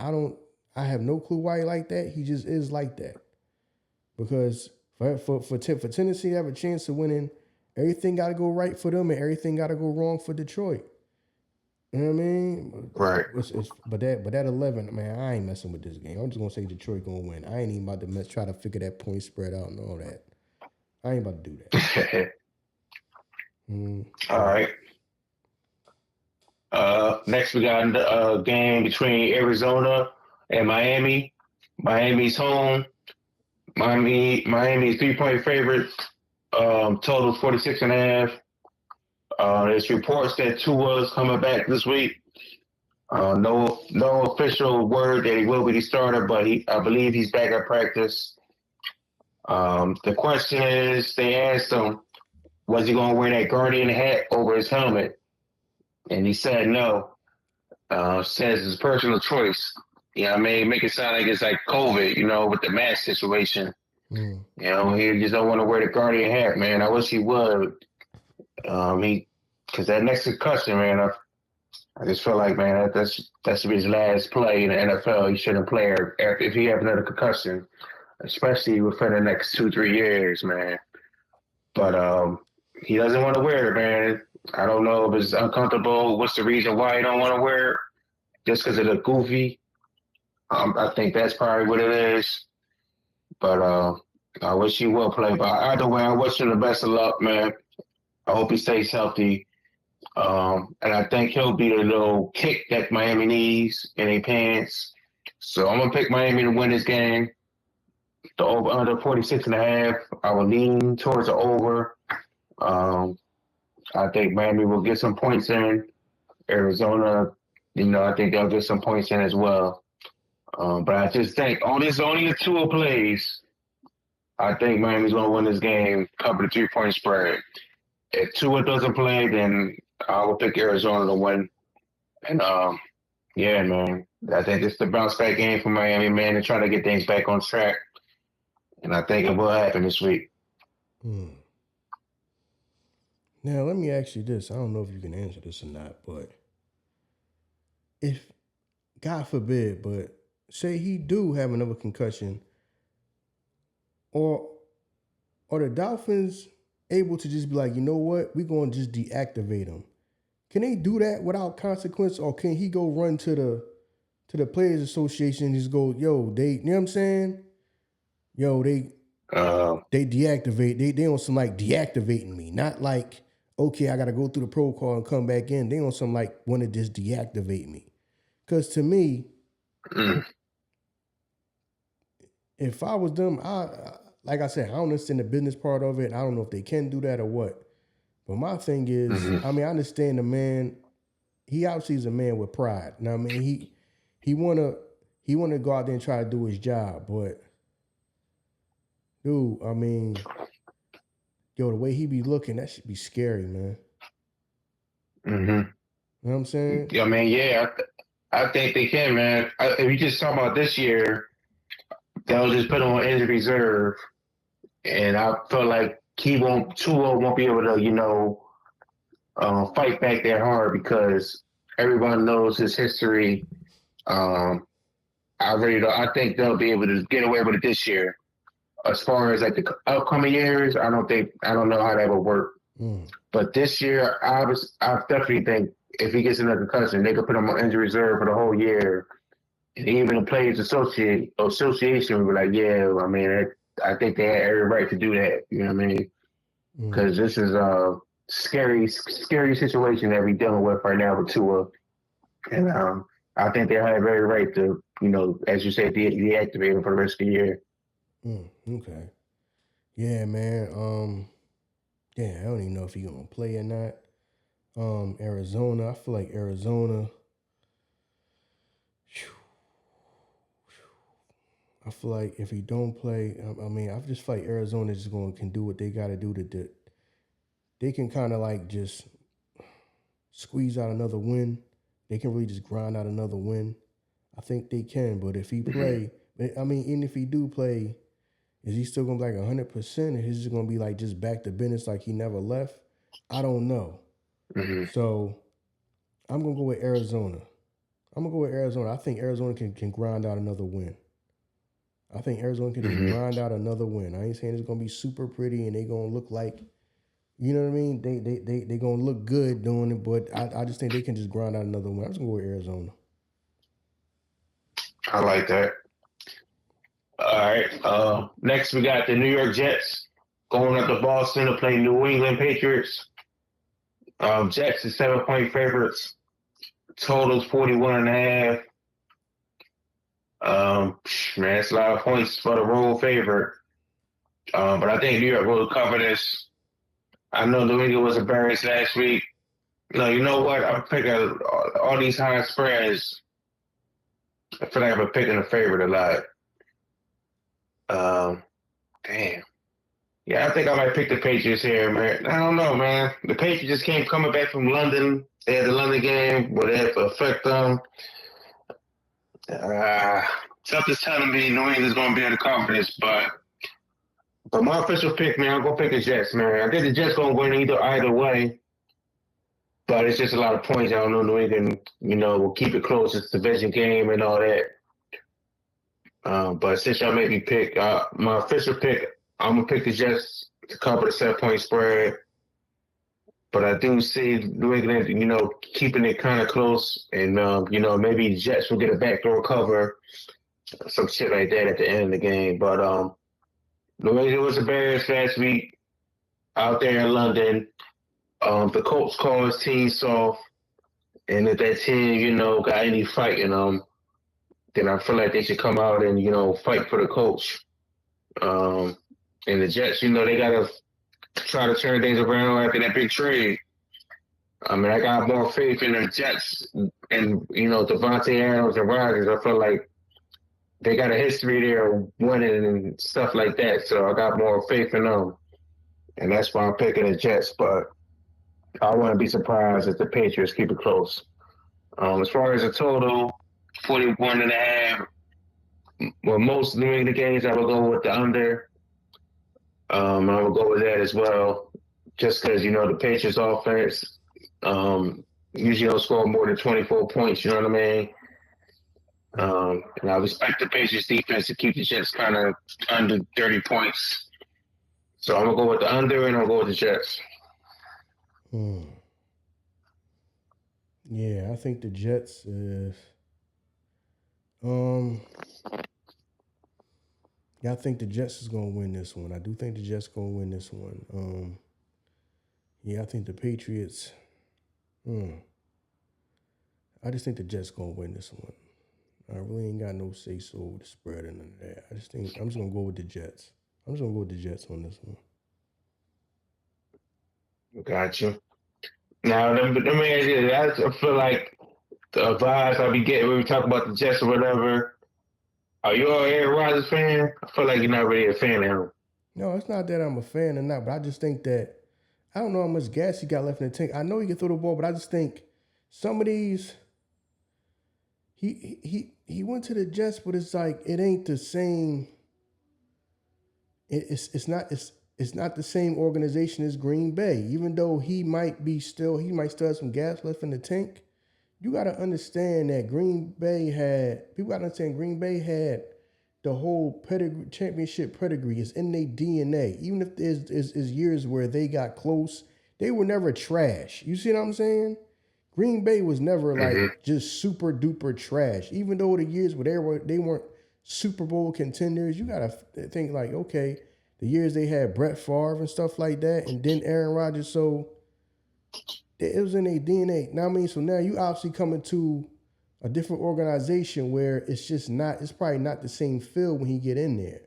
I have no clue why he like that. He just is like that. Because for Tennessee to have a chance of winning, everything got to go right for them and everything got to go wrong for Detroit. You know what I mean? Right. But that 11, man, I ain't messing with this game. I'm just going to say Detroit going to win. I ain't even about to try to figure that point spread out and all that. I ain't about to do that. All right. Next, we got a game between Arizona and Miami. Miami's home. Miami's 3-point favorite. Total 46.5. There's reports that Tua's coming back this week. No official word that he will be the starter, but I believe he's back at practice. The question is, they asked him, was he going to wear that Guardian hat over his helmet? And he said no. Says it's personal choice. You know what I mean? Make it sound like it's like COVID, with the mask situation. He just don't want to wear the Guardian hat, man. I wish he would. Because that next concussion, man, I just feel like, man, that should be his last play in the NFL. He shouldn't play if he has another concussion, especially within the next 2-3 years, man. But he doesn't want to wear it, man. I don't know if it's uncomfortable. What's the reason why he don't want to wear it? Just because it look goofy? I think that's probably what it is. But I wish he will play, but either way, I wish him the best of luck, man. I hope he stays healthy. And I think he'll be the little kick that Miami needs in their pants. So I'm gonna pick Miami to win this game. The over under 46.5. I will lean towards the over. I think Miami will get some points in. Arizona, I think they'll get some points in as well. But I just think only the Tua plays. I think Miami's gonna win this game, cover the 3-point spread. If Tua doesn't play, then I will pick Arizona to win. And yeah, man, I think it's the bounce back game for Miami, man, to try to get things back on track. And I think it will happen this week. Now, let me ask you this. I don't know if you can answer this or not, but if, God forbid, but say he do have another concussion, or are the Dolphins able to just be like, you know what, we're going to just deactivate him? Can they do that without consequence, or can he go run to the Players Association and just go, yo, they, you know what I'm saying? Yo, they deactivate. They on some like deactivating me, not like, okay, I got to go through the protocol and come back in. They on some like want to just deactivate me. Because to me, if I was them, like I said, I don't understand the business part of it. I don't know if they can do that or what. But my thing is, I mean, I understand the man. He obviously is a man with pride. Now, I mean, he wanna go out there and try to do his job, but dude, I mean, yo, the way he be looking, that should be scary, man. You know what I'm saying? I mean, yeah, I think they can, man. If you just talk about this year, they'll just put him on injured reserve, and I feel like Tua won't be able to, fight back that hard because everyone knows his history. I think they'll be able to get away with it this year. As far as like the upcoming years, I don't know how that will work. But this year, I definitely think if he gets another concussion, they could put him on injury reserve for the whole year. And even the Players Association would be like, yeah, I mean, I think they had every right to do that. You know what I mean? Because this is a scary situation that we're dealing with right now with Tua. And I think they have every right to, as you said, deactivate him for the rest of the year. Okay. Yeah, man. Yeah, I don't even know if he's gonna play or not. Arizona. I feel like Arizona. I feel like if he don't play, I mean, I just feel like Arizona just can do what they got to do to. They can kind of like just squeeze out another win. They can really just grind out another win. I think they can, but if he play, I mean, even if he do play, is he still gonna be like 100%, or is he gonna be like just back to business like he never left? I don't know. So I'm gonna go with Arizona. I think Arizona can grind out another win. I think Arizona can just grind out another win. I ain't saying it's gonna be super pretty and they gonna look like, you know what I mean? They gonna look good doing it, but I just think they can just grind out another win. I'm just gonna go with Arizona. I like that. All right. Next, we got the New York Jets going up to Boston to play New England Patriots. Jets is 7-point favorites. Totals 41.5. Man, it's a lot of points for the road favorite. But I think New York will cover this. I know New England was embarrassed last week. No, you know what? I'm picking all these high spreads. I feel like I've been picking the favorite a lot. Damn. Yeah, I think I might pick the Patriots here, man. I don't know, man. The Patriots just came coming back from London. They had the London game where they had to affect them. Something's telling me New England's going to be able to cover this, but my official pick, man, I'm going to pick the Jets, man. I think the Jets going to win either way, but it's just a lot of points. I don't know New England, will keep it close. It's a division game and all that. But since y'all made me pick, my official pick, I'm going to pick the Jets to cover the 7-point spread. But I do see New England, keeping it kind of close. And, maybe the Jets will get a backdoor cover, some shit like that at the end of the game. But The way it was the Bears last week out there in London, the Colts called his team soft, and if that team, got any fight in them, then I feel like they should come out and, fight for the coach. And the Jets, they got to try to turn things around after that big trade. I mean, I got more faith in the Jets and, Devontae Adams and Rodgers. I feel like they got a history there of winning and stuff like that. So I got more faith in them. And that's why I'm picking the Jets. But I wouldn't be surprised if the Patriots keep it close. As far as the total, 41.5. Well, most New England games, I will go with the under. I will go with that as well, just because, the Patriots offense usually don't score more than 24 points, you know what I mean? And I respect the Patriots defense to keep the Jets kind of under 30 points. So I'm going to go with the under and I'll go with the Jets. Yeah, I think the Jets is... Yeah, I think the Jets is going to win this one. I do think the Jets going to win this one. Yeah, I think the Patriots... I just think the Jets going to win this one. I really ain't got no say-so with the spread and none of that. I just think I'm just going to go with the Jets. I'm just going to go with the Jets on this one. Gotcha. Now, let me ask you, I feel like the vibes I be getting when we talk about the Jets or whatever, are you an Aaron Rodgers fan? I feel like you're not really a fan of him. No, it's not that I'm a fan or not, but I just think that I don't know how much gas he got left in the tank. I know he can throw the ball, but I just think some of these he went to the Jets, but it's like it ain't the same. It's not the same organization as Green Bay. Even though he might still have some gas left in the tank. You got to understand that Green Bay had the whole pedigree, championship pedigree is in their DNA. Even if there's years where they got close, they were never trash. You see what I'm saying? Green Bay was never like just super duper trash. Even though the years where they weren't Super Bowl contenders, you got to think like, okay, the years they had Brett Favre and stuff like that, and then Aaron Rodgers, so it was in their DNA. Now I mean, so now you obviously coming to a different organization where it's probably not the same feel when he get in there.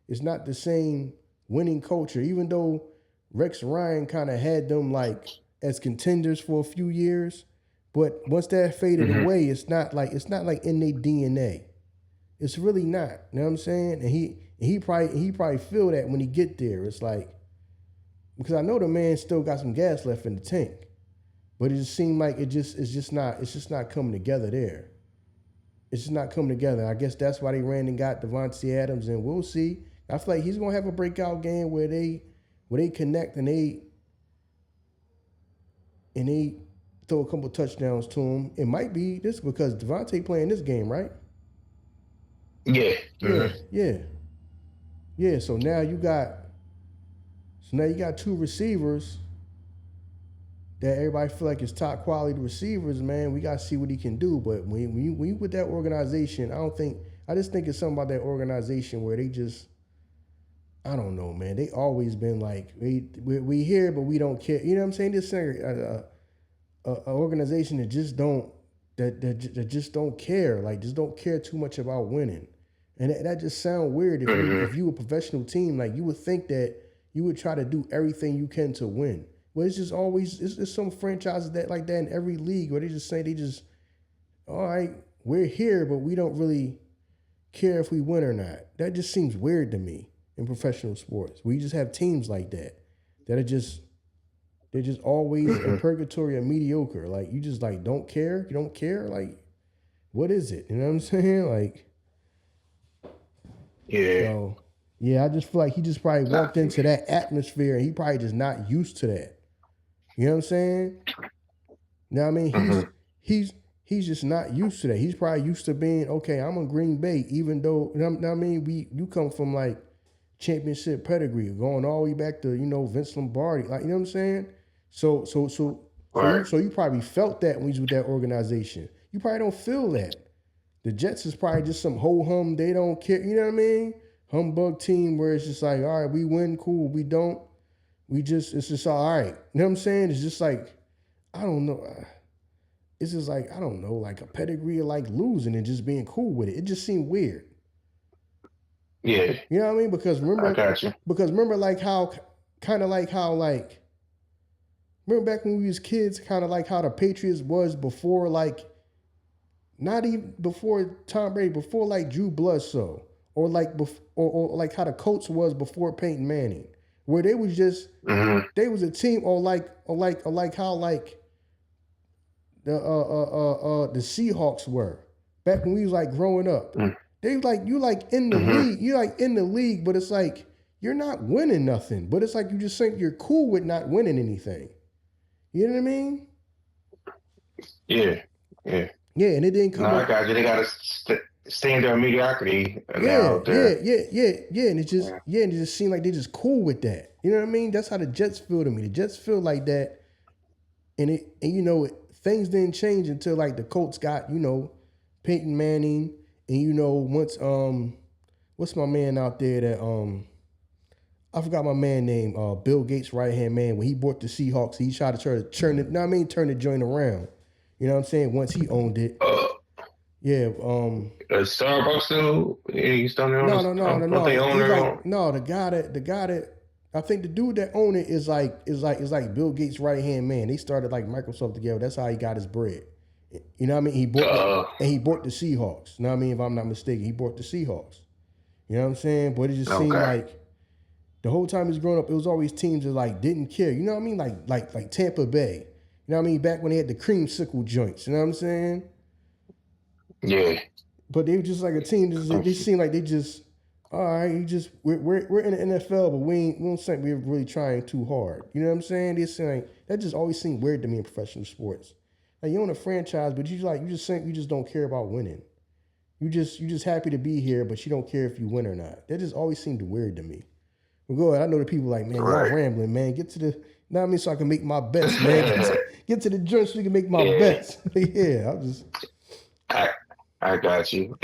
It's not the same winning culture, even though Rex Ryan kind of had them like as contenders for a few years. But once that faded away, it's not like in their DNA. It's really not. You know what I'm saying? And he probably feel that when he get there. It's like, because I know the man still got some gas left in the tank. But it just seemed like it's just not coming together there. It's just not coming together. I guess that's why they ran and got Devontae Adams, and we'll see. I feel like he's gonna have a breakout game where they connect and they throw a couple touchdowns to him. It might be this because Devontae playing this game, right? Yeah. Yeah. So now you got two receivers that everybody feel like is top quality receivers, man. We got to see what he can do. But when you with that organization, I just think it's something about that organization where they just, I don't know, man. They always been like, we here, but we don't care. You know what I'm saying? This an organization that just don't care, like just don't care too much about winning. And that just sound weird. If you a professional team, like you would think that you would try to do everything you can to win. But it's just always, it's some franchises that like that in every league where they just say all right, we're here, but we don't really care if we win or not. That just seems weird to me in professional sports. We just have teams like that are just, they're just always in purgatory or mediocre. Like you just like don't care. You don't care. Like, what is it? You know what I'm saying? Like, yeah. So, yeah, I just feel like he just probably walked into that atmosphere and he probably just not used to that. You know what I'm saying? You know what I mean? He's just not used to that. He's probably used to being, okay, I'm a Green Bay, even though, you know what I mean? You come from like championship pedigree, going all the way back to, Vince Lombardi. Like, you know what I'm saying? So you probably felt that when you was with that organization. You probably don't feel that. The Jets is probably just some ho-hum, they don't care, you know what I mean? humbug team where it's just like, all right, we win, cool. We don't. It's just all right. You know what I'm saying? It's just like, I don't know. It's just like, I don't know, like a pedigree of like losing and just being cool with it. It just seemed weird. Yeah. You know what I mean? Because I got you. remember like how, remember back when we was kids, kind of like how the Patriots was before, like, not even before Tom Brady, before like Drew Bledsoe, or like or like how the Colts was before Peyton Manning, where they was just they was a team, or like how like the Seahawks were back when we was like growing up. They like you like in the league, you like in the league, but it's like you're not winning nothing. But it's like you just think you're cool with not winning anything. You know what I mean? Yeah. Yeah, and it didn't come. No, I got you. They got to stay in their mediocrity now. Yeah, and it just seemed like they just cool with that. You know what I mean? That's how the Jets feel to me. The Jets feel like that, and things didn't change until like the Colts got Peyton Manning, and once what's my man out there that I forgot my man name, Bill Gates' right hand man. When he bought the Seahawks, he tried to turn the joint around. You know what I'm saying? Once he owned it. Yeah. Starbucks still? He's still there? No. They own their own? No, the guy that I think the dude that owned it is like Bill Gates' right hand man. They started like Microsoft together. That's how he got his bread. You know what I mean? He bought the Seahawks. You know what I mean? If I'm not mistaken, he bought the Seahawks. You know what I'm saying? But it just seemed like the whole time he was growing up, it was always teams that like didn't care. You know what I mean? Like Tampa Bay. You know what I mean? Back when they had the creamsicle joints. You know what I'm saying? Yeah. But they were just like a team. They seem like they just, all right. We're in the NFL, but we don't think we're really trying too hard. You know what I'm saying? They saying that just always seemed weird to me in professional sports. Like you own a franchise, but you just don't care about winning. You just happy to be here, but you don't care if you win or not. That just always seemed weird to me. Well, go ahead. I know the people like, man, y'all rambling, man. Get to the, you know what I mean, so I can make my bets, man. Get to the joint so you can make my bets. Yeah, I got you.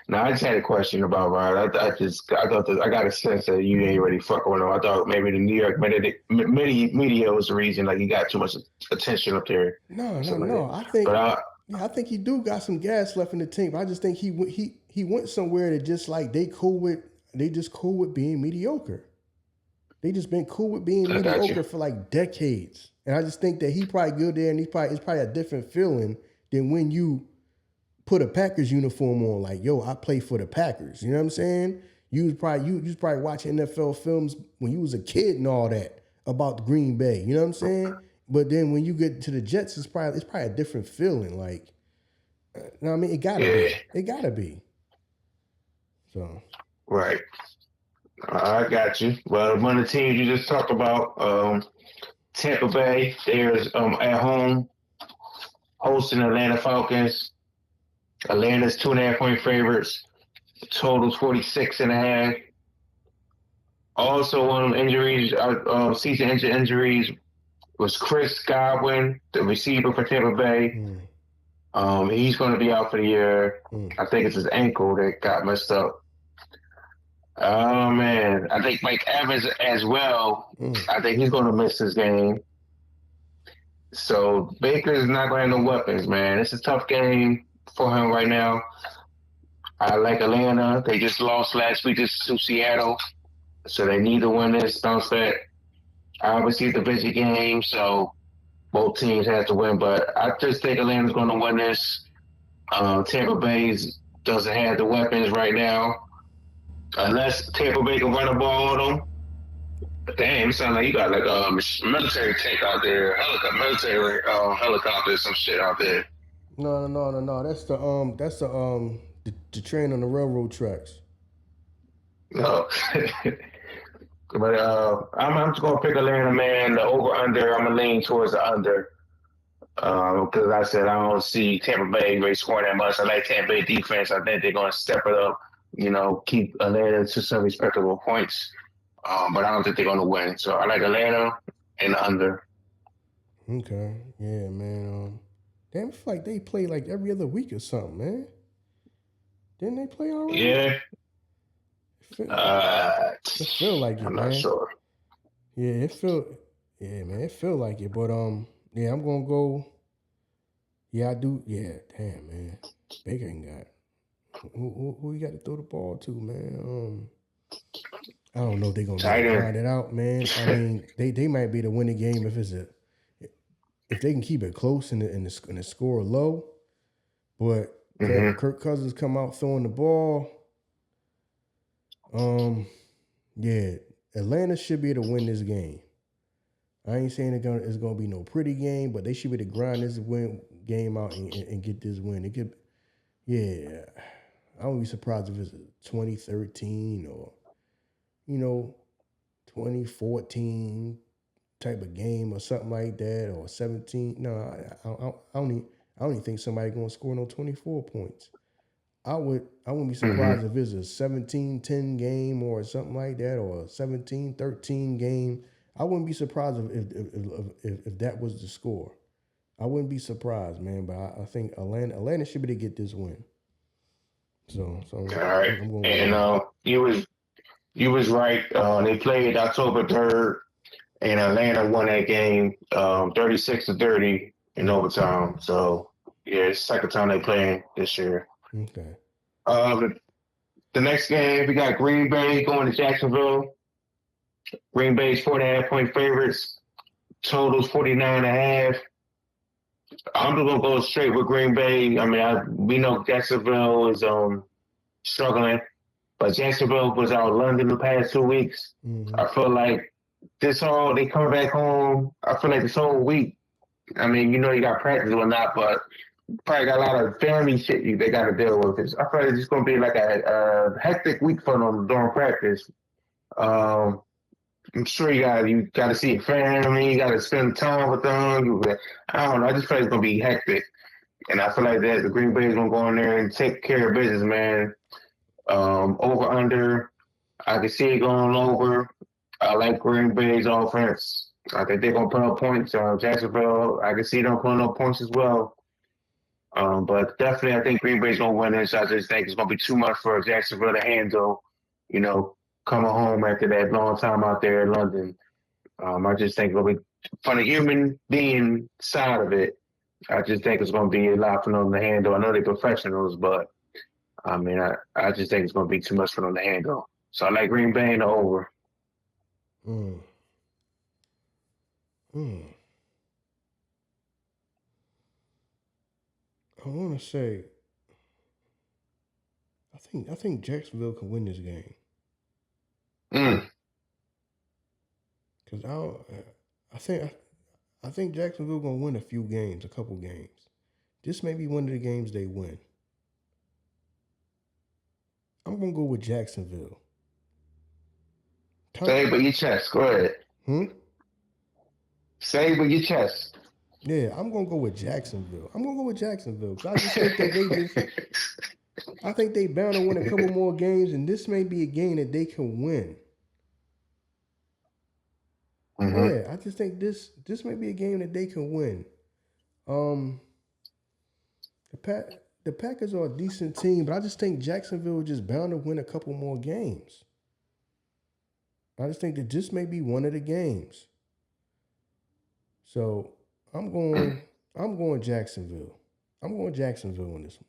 Now I just had a question about Rod. I got a sense that you ain't really fucking with him. I thought maybe the New York media was the reason. Like he got too much attention up there. No. I think he do got some gas left in the tank. But I just think he went somewhere that just like they just cool with being mediocre. They just been cool with being mediocre for like decades. And I just think that he probably good there, and it's probably a different feeling than when you put a Packers uniform on, like, yo, I play for the Packers. You know what I'm saying? You was probably watching NFL films when you was a kid and all that about the Green Bay. You know what I'm saying? But then when you get to the Jets, it's probably a different feeling. Like, you know what I mean? It gotta be. So. Right. I got you. Well, one of the teams you just talked about, Tampa Bay, there's at home hosting Atlanta Falcons. Atlanta's 2.5-point favorites. Total 46.5. Also, one of the injuries, season injuries, was Chris Godwin, the receiver for Tampa Bay. He's going to be out for the year. I think it's his ankle that got messed up. Oh, man. I think Mike Evans as well. I think he's going to miss this game. So Baker's not going to have no weapons, man. It's a tough game for him right now. I like Atlanta. They just lost last week to Seattle. So they need to win this, bounce back. Obviously, it's a busy game, so both teams have to win. But I just think Atlanta's going to win this. Tampa Bay doesn't have the weapons right now. Unless Tampa Bay can run the ball on them. Damn, it sounds like you got like a military tank out there, military helicopter, some shit out there. No. That's the train on the railroad tracks. No. But I'm just gonna pick Atlanta, man. The over under, I'm gonna lean towards the under. Because I said I don't see Tampa Bay really scoring that much. I like Tampa Bay defense. I think they're gonna step it up. Keep Atlanta to some respectable points. But I don't think they're gonna win. So I like Atlanta and the under. Okay, yeah, man. Damn, I feel like they play like every other week or something, man. Didn't they play already? Yeah. It feel like it, I'm man. not sure. Yeah, man, it feel like it. But yeah, I'm gonna go. Yeah, I do. Yeah, damn, man. Baker ain't got who you got to throw the ball to, man. I don't know if they're gonna be able to grind it out, man. I mean, they might be able to win the game if they can keep it close and the score low. But Kirk Cousins come out throwing the ball. Yeah, Atlanta should be able to win this game. I ain't saying it's gonna be no pretty game, but they should be able to grind this game out and get this win. It could, yeah. I wouldn't be surprised if it's 2013 or 2014 type of game or something like that, or 17. No, I don't even think somebody gonna score no 24 points. I wouldn't be surprised if it's a 17-10 game or something like that, or a 17-13 game. I wouldn't be surprised if that was the score. I wouldn't be surprised, man. But I think Atlanta should be to get this win. So all right. I'm going And you was right. They played October 3rd, and Atlanta won that game 36-30 in overtime. So yeah, it's the second time they playing this year. Okay. The next game we got Green Bay going to Jacksonville. Green Bay's 4.5-point favorites. Totals 49.5. I'm just gonna go straight with Green Bay. I mean, we know Jacksonville is struggling, but Jacksonville was out of London the past 2 weeks. I feel like they come back home. I feel like this whole week. I mean, you got practice or not, but probably got a lot of family shit they got to deal with. I feel like it's just gonna be like a hectic week for them during practice. I'm sure you got to see your family, you got to spend time with them. I don't know. I just feel like it's gonna be hectic, and I feel like that the Green Bay is gonna go in there and take care of business, man. Over under, I can see it going over. I like Green Bay's offense. I think they're gonna put up points. Jacksonville, I can see them putting up points as well. But definitely, I think Green Bay's gonna win this. I just think it's gonna be too much for Jacksonville to handle. Coming home after that long time out there in London. I just think it'll be, from the human being side of it, I just think it's going to be a lot for them to handle. I know they're professionals, but I mean, I just think it's going to be too much for them to handle. So I like Green Bay in the over. I want to say, I think Jacksonville can win this game. Because I think Jacksonville gonna win a couple games. This may be one of the games they win. I'm gonna go with Jacksonville. Say it with your chest. Go ahead. Say it with your chest. Yeah, I'm gonna go with Jacksonville. Because I just think that I think they bound to win a couple more games, and this may be a game that they can win. Yeah, I just think this may be a game that they can win. The Packers are a decent team, but I just think Jacksonville is just bound to win a couple more games. I just think that this may be one of the games. So I'm going Jacksonville. I'm going Jacksonville on this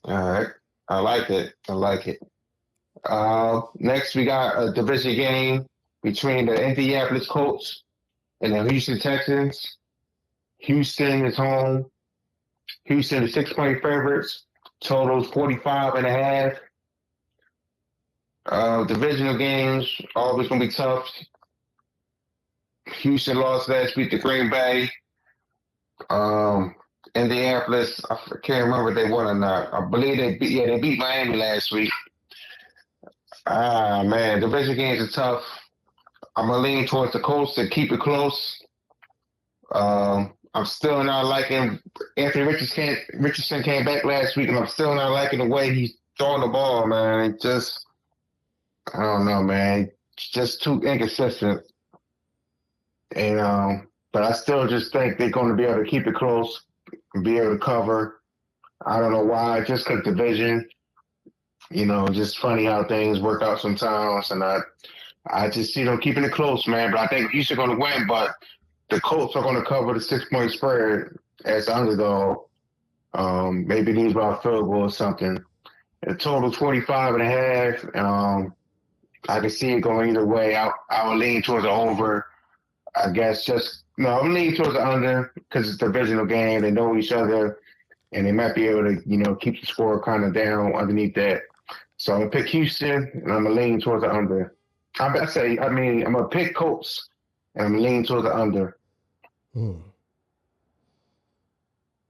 one. All right. I like it. Next, we got a division game between the Indianapolis Colts and the Houston Texans. Houston is home. Houston is 6-point favorites. Totals 45.5. Divisional games always gonna be tough. Houston lost last week to Green Bay. Indianapolis, I can't remember if they won or not. I believe they beat Miami last week. Man, division games are tough. I'm gonna lean towards the Colts to keep it close. I'm still not liking Anthony Richardson came back last week, and I'm still not liking the way he's throwing the ball, man. I don't know, man. It's just too inconsistent. And but I still just think they're going to be able to keep it close and be able to cover. I don't know why, just because division. Just funny how things work out sometimes. And I just see them keeping it close, man. But I think Houston going to win. But the Colts are going to cover the 6-point spread as the underdog. Maybe these by a field goal or something. A total 25.5. I can see it going either way. I would lean towards the over. I guess I'm leaning towards the under because it's a divisional game. They know each other, and they might be able to, keep the score kind of down underneath that. So I'm gonna pick Houston, and I'm gonna lean towards the under. I'm gonna pick Colts, and I'm gonna lean towards the under.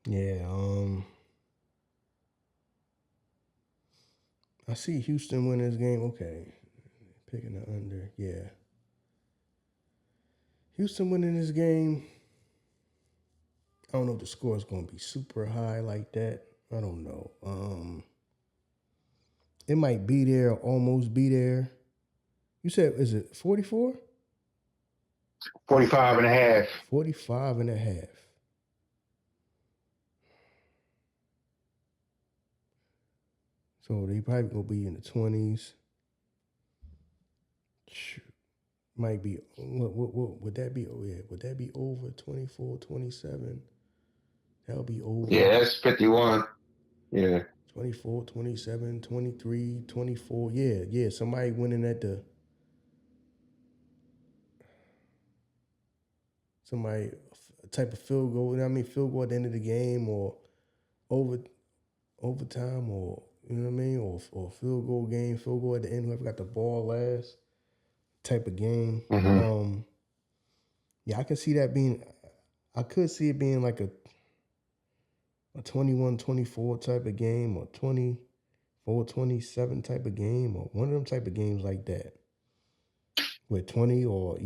Yeah. I see Houston win this game. Okay, picking the under. Yeah. Houston winning this game. I don't know if the score is going to be super high like that. I don't know. It might be there, almost be there. You said, is it 44? 45.5. 45.5. So they probably going to be in the 20s. Might be, what would that be? Oh, yeah. Would that be over 24, 27? That'll be over. Yeah, that's 51. Yeah. 24, 27, 23, 24. Yeah. Somebody winning at the. Somebody type of field goal. Field goal at the end of the game or overtime or, you know what I mean? Or field goal game, field goal at the end, whoever got the ball last type of game. Mm-hmm. Yeah, I could see it being like a 21-24 type of game or 24-27 type of game or one of them type of games like that. With 20 or,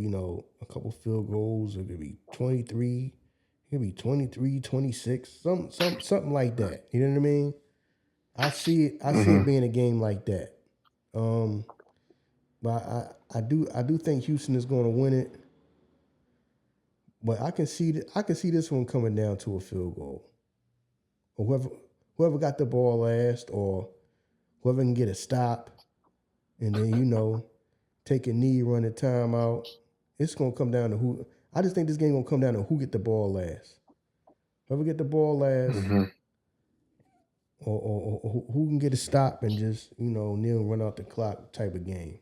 a couple field goals. It could be 23. It could be 23, 26, something like that. You know what I mean? I see it being a game like that. But I do think Houston is going to win it. But I can see this one coming down to a field goal. Or whoever got the ball last or whoever can get a stop and then, take a knee, run a timeout. It's going to come down to who. I just think this game going to come down to who get the ball last. Whoever get the ball last, or who can get a stop and just, kneel and run out the clock type of game.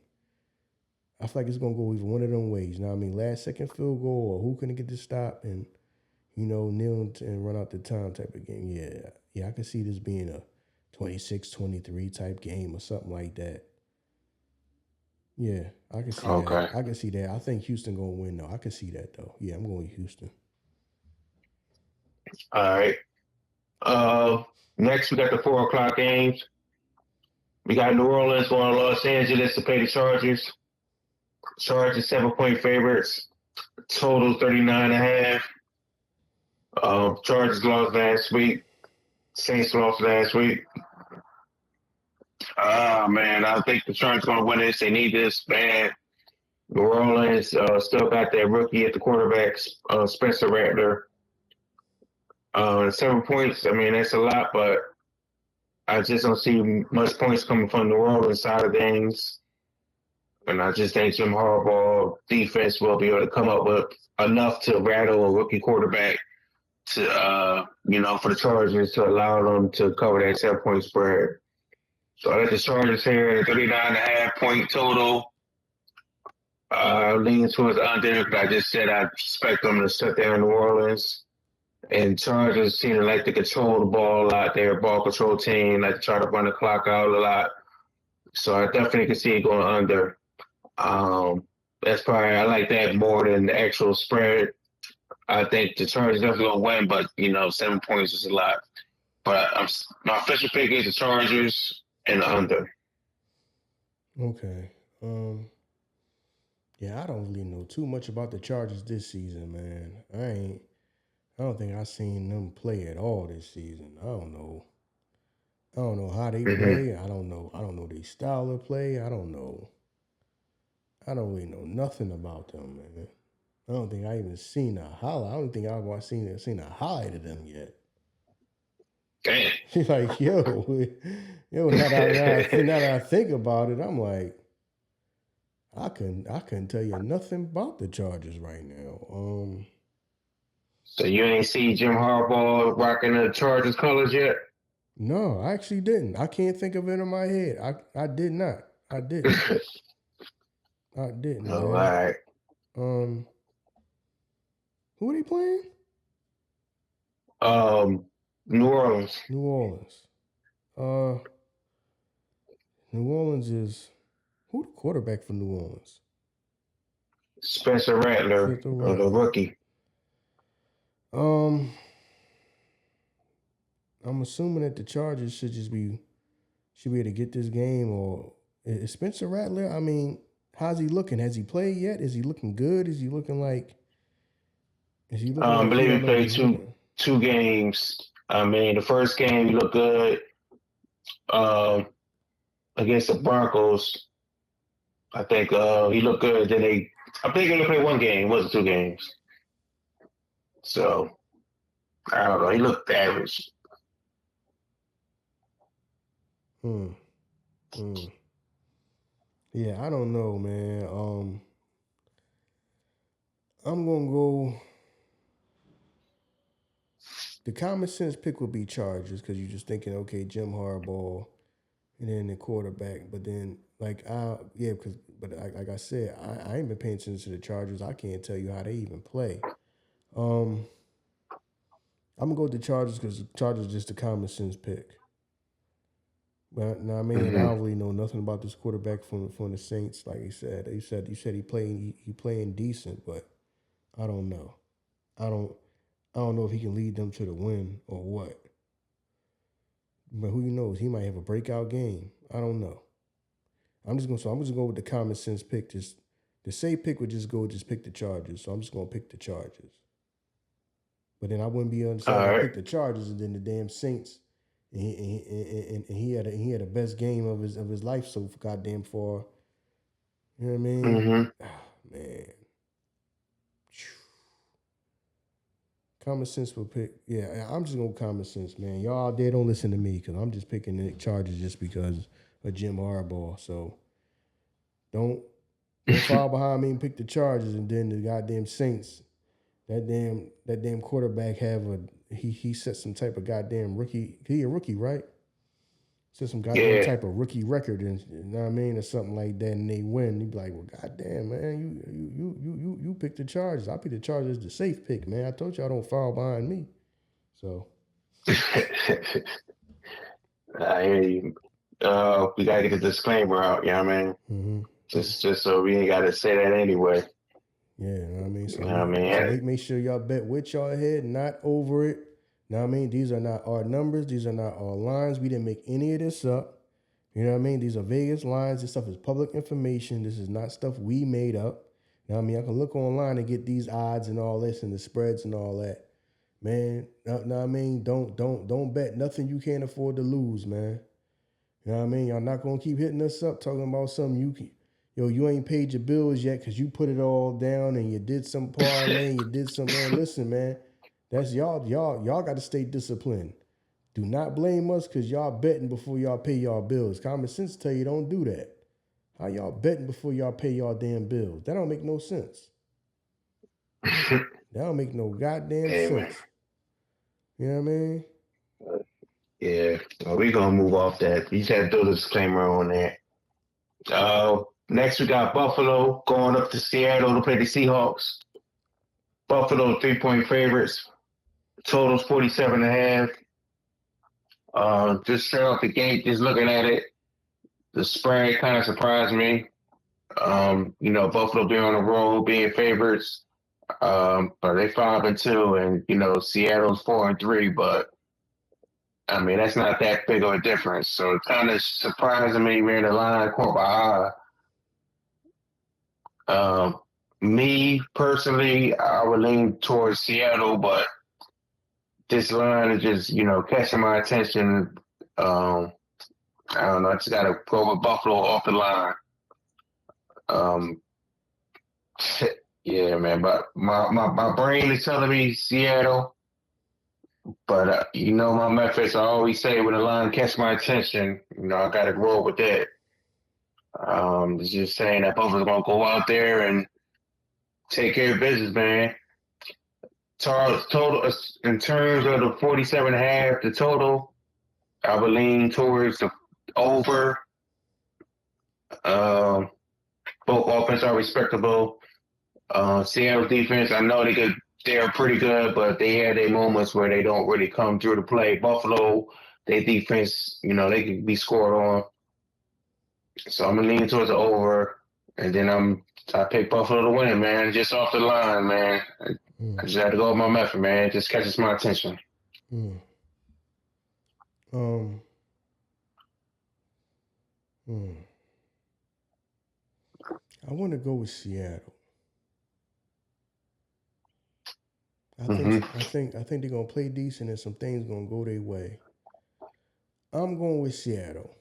I feel like it's going to go either one of them ways. You know what I mean? Last second field goal or who can get the stop and, kneel and run out the time type of game. Yeah, I can see this being a 26-23 type game or something like that. Yeah, I can see that. I can see that. I think Houston going to win, though. I can see that, though. Yeah, I'm going with Houston. All right. Next, we got the 4 o'clock games. We got New Orleans going to Los Angeles to play the Chargers. Chargers 7-point favorites. Total 39.5. Chargers lost last week. Saints lost last week. Man, I think the Chargers going to win this. They need this bad. New Orleans still got that rookie at the quarterback, Spencer Rattler. 7 points, that's a lot, but I just don't see much points coming from the New Orleans side of things. And I just think Jim Harbaugh defense will be able to come up with enough to rattle a rookie quarterback to, for the Chargers to allow them to cover that 7-point spread. So I got the Chargers here at 39.5-point total. Leaning towards under, but I just said I expect them to shut down New Orleans. And Chargers seem to like to control the ball a lot. They're a ball control team, like to try to run the clock out a lot. So I definitely can see it going under. That's probably, I like that more than the actual spread. I think the Chargers definitely going to win, but, 7 points is a lot. But my official pick is the Chargers and the under. Okay. Yeah, I don't really know too much about the Chargers this season, man. I don't think I've seen them play at all this season. I don't know how they play. I don't know their style of play. I don't really know nothing about them, man. I don't think I even seen a highlight. I don't think I've seen a highlight of them yet. Damn. She's like, yo, now that I think about it, I'm like, I couldn't tell you nothing about the Chargers right now. So you ain't see Jim Harbaugh rocking the Chargers colors yet? No, I actually didn't. I can't think of it in my head. I did not. I didn't. I didn't, All man. right. Who are they playing? New Orleans. New Orleans. New Orleans is who the quarterback for New Orleans? Spencer Rattler, Spencer the Rattler. rookie. I'm assuming that the Chargers should be able to get this game. Or is Spencer Rattler? I mean, how's he looking? Has he played yet? Is he looking good? Is he looking like? Is he looking I like he believe don't he know what played he's looking? two games. I mean, the first game he looked good against the Broncos. I think he looked good. I think he only played one game. It wasn't two games. So I don't know. He looked average. Yeah, I don't know, man. I'm gonna go. The common sense pick would be Chargers because you're just thinking, okay, Jim Harbaugh, and then the quarterback. But then, like I said, I ain't been paying attention to the Chargers. I can't tell you how they even play. I'm gonna go with the Chargers because the Chargers is just a common sense pick. But now, I mean, I don't really know nothing about this quarterback from the Saints. Like you said, he playing decent, but I don't know. I don't know if he can lead them to the win or what. But who knows? He might have a breakout game. I don't know. I'm just gonna go with the common sense pick. Just the safe pick would just pick the Chargers. So I'm just gonna pick the Chargers. But then I wouldn't be upset if I picked the Chargers and then the damn Saints. And he had the best game of his life so goddamn far. You know what I mean? Mm-hmm. Oh, man. Common sense will pick. Yeah, I'm just going to common sense, man. Y'all out there don't listen to me because I'm just picking the Chargers just because of Jim Harbaugh. So don't fall behind me and pick the Chargers and then the goddamn Saints. That damn quarterback he set some type of goddamn rookie. He a rookie, right? Set some goddamn type of rookie record, and you know what I mean, or something like that, and they win. You be like, well, goddamn, man, you pick the Chargers. I pick the Chargers the safe pick, man. I told you I don't fall behind me. So I hear you. We gotta get the disclaimer out. You know what I mean? mm-hmm. Just so we ain't gotta say that anyway. Yeah, you know what I mean? So, You know what I mean? so make sure y'all bet with y'all head, not over it. You know what I mean? These are not our numbers. These are not our lines. We didn't make any of this up. You know what I mean? These are Vegas lines. This stuff is public information. This is not stuff we made up. You know what I mean? I can look online and get these odds and all this and the spreads and all that. Man, know what I mean? Don't bet nothing you can't afford to lose, man. You know what I mean? Y'all not gonna keep hitting us up talking about something you ain't paid your bills yet because you put it all down and you did some parlay, you did some, man. Listen, man, that's y'all got to stay disciplined. Do not blame us because y'all betting before y'all pay y'all bills. Common sense tell you don't do that. How y'all betting before y'all pay y'all damn bills? That don't make no sense. That don't make no goddamn sense. Man. You know what I mean? Yeah, well, we're gonna move off that. You just had to throw the disclaimer on there. Next we got Buffalo going up to Seattle to play the Seahawks. Buffalo 3-point favorites. Totals 47.5. Just straight off the gate, just looking at it, the spread kind of surprised me. Buffalo being on the road, being favorites. But they 5-2, and Seattle's 4-3. But I mean, that's not that big of a difference. So it kind of surprising me we're in the line caught by eye. Me personally, I would lean towards Seattle, but this line is just catching my attention. I don't know. I just got to go with Buffalo off the line. Yeah, man. But my brain is telling me Seattle, But my methods. I always say when a line catch my attention, I got to roll with that. It's just saying that both of us gonna go out there and take care of business, man. Total in terms of the 47.5, the total, I would lean towards the over. Um, Both offense are respectable. Seattle defense, I know they're pretty good, but they had their moments where they don't really come through to play. Buffalo, their defense, they can be scored on. So I'm gonna lean towards the over, and then I pick Buffalo to win, man. Just off the line, man. I just had to go with my method, man. It just catches my attention. Hmm. I want to go with Seattle. I think they're gonna play decent and some things gonna go their way. I'm going with Seattle.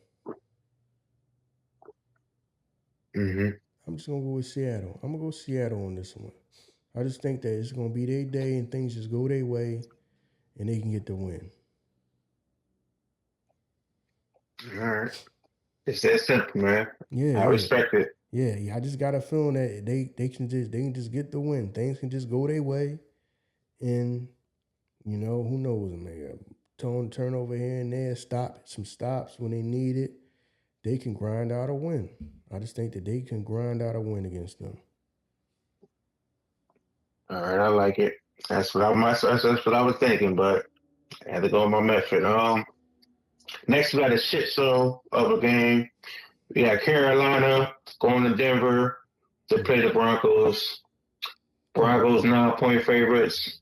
I'm just gonna go with Seattle. I'm gonna go Seattle on this one. I just think that it's gonna be their day and things just go their way, and they can get the win. All right, it's that simple, man. Yeah, I respect it. Yeah, I just got a feeling that they can just get the win. Things can just go their way, and who knows, man. Turnover here and there, some stops when they need it. They can grind out a win. I just think that they can grind out a win against them. All right, I like it. That's what I was thinking, but I had to go with my method. Next we got a shit show of a game. We got Carolina going to Denver to play the Broncos. Broncos 9-point favorites.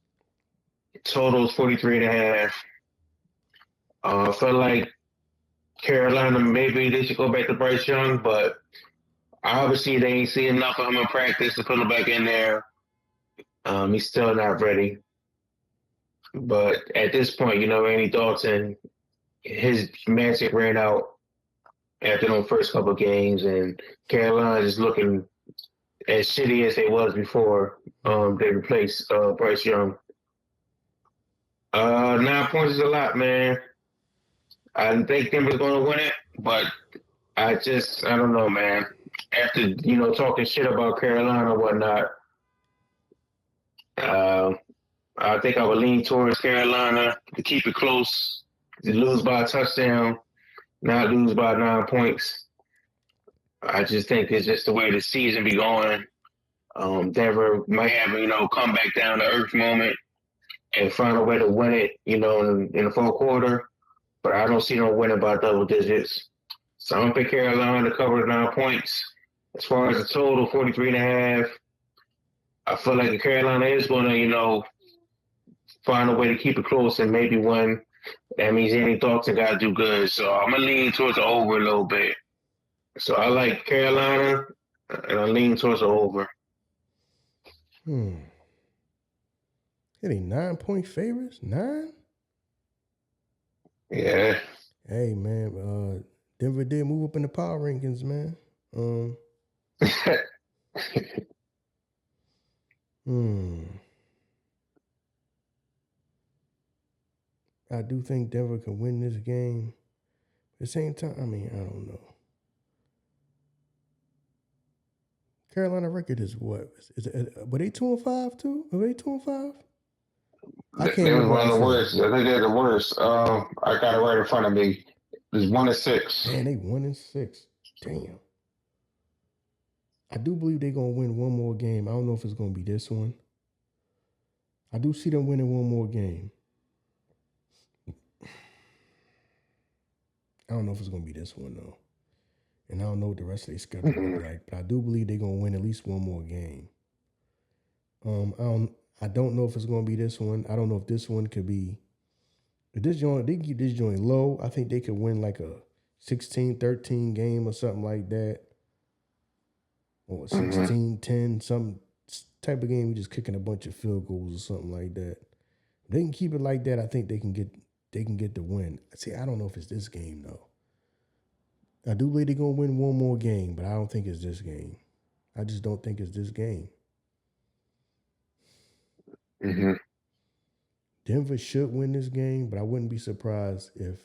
Totals 43.5. I feel like Carolina, maybe they should go back to Bryce Young, but obviously they ain't seen enough of him in practice to put him back in there. He's still not ready. But at this point, Andy Dalton, his magic ran out after those first couple of games, and Carolina is looking as shitty as they was before they replaced Bryce Young. 9 points is a lot, man. I think Denver's going to win it, but I don't know, man. After, talking shit about Carolina and whatnot, I think I would lean towards Carolina to keep it close, to lose by a touchdown, not lose by 9 points. I just think it's just the way the season be going. Denver might have, come back down to earth moment and find a way to win it, in the fourth quarter. But I don't see them winning by double digits. So I'm picking Carolina to cover the 9 points. As far as the total, 43.5, I feel like Carolina is going to, find a way to keep it close and maybe win. That means Andy Dalton got to do good. So I'm going to lean towards the over a little bit. So I like Carolina, and I lean towards the over. Are they 9-point favorites? 9? Yeah. Hey, man, Denver did move up in the power rankings, man. I do think Denver can win this game. At the same time, I don't know. Carolina record is what? Were they 2-5 too? Are they 2-5? I can't They was remember. one of the worst. I think they're the worst. I got it right in front of me. It's 1-6. Man, they 1-6. Damn. I do believe they're gonna win one more game. I don't know if it's gonna be this one. I do see them winning one more game. I don't know if it's gonna be this one though. And I don't know what the rest of their schedule is like, but I do believe they're gonna win at least one more game. I don't know if it's gonna be this one. I don't know if this one could be. If this joint, they keep this joint low, I think they could win like a 16-13 game or something like that. Or 16-10, some type of game, we just kicking a bunch of field goals or something like that. If they can keep it like that, I think they can get the win. See, I don't know if it's this game though. I do believe they're gonna win one more game, but I don't think it's this game. I just don't think it's this game. Denver should win this game, but I wouldn't be surprised if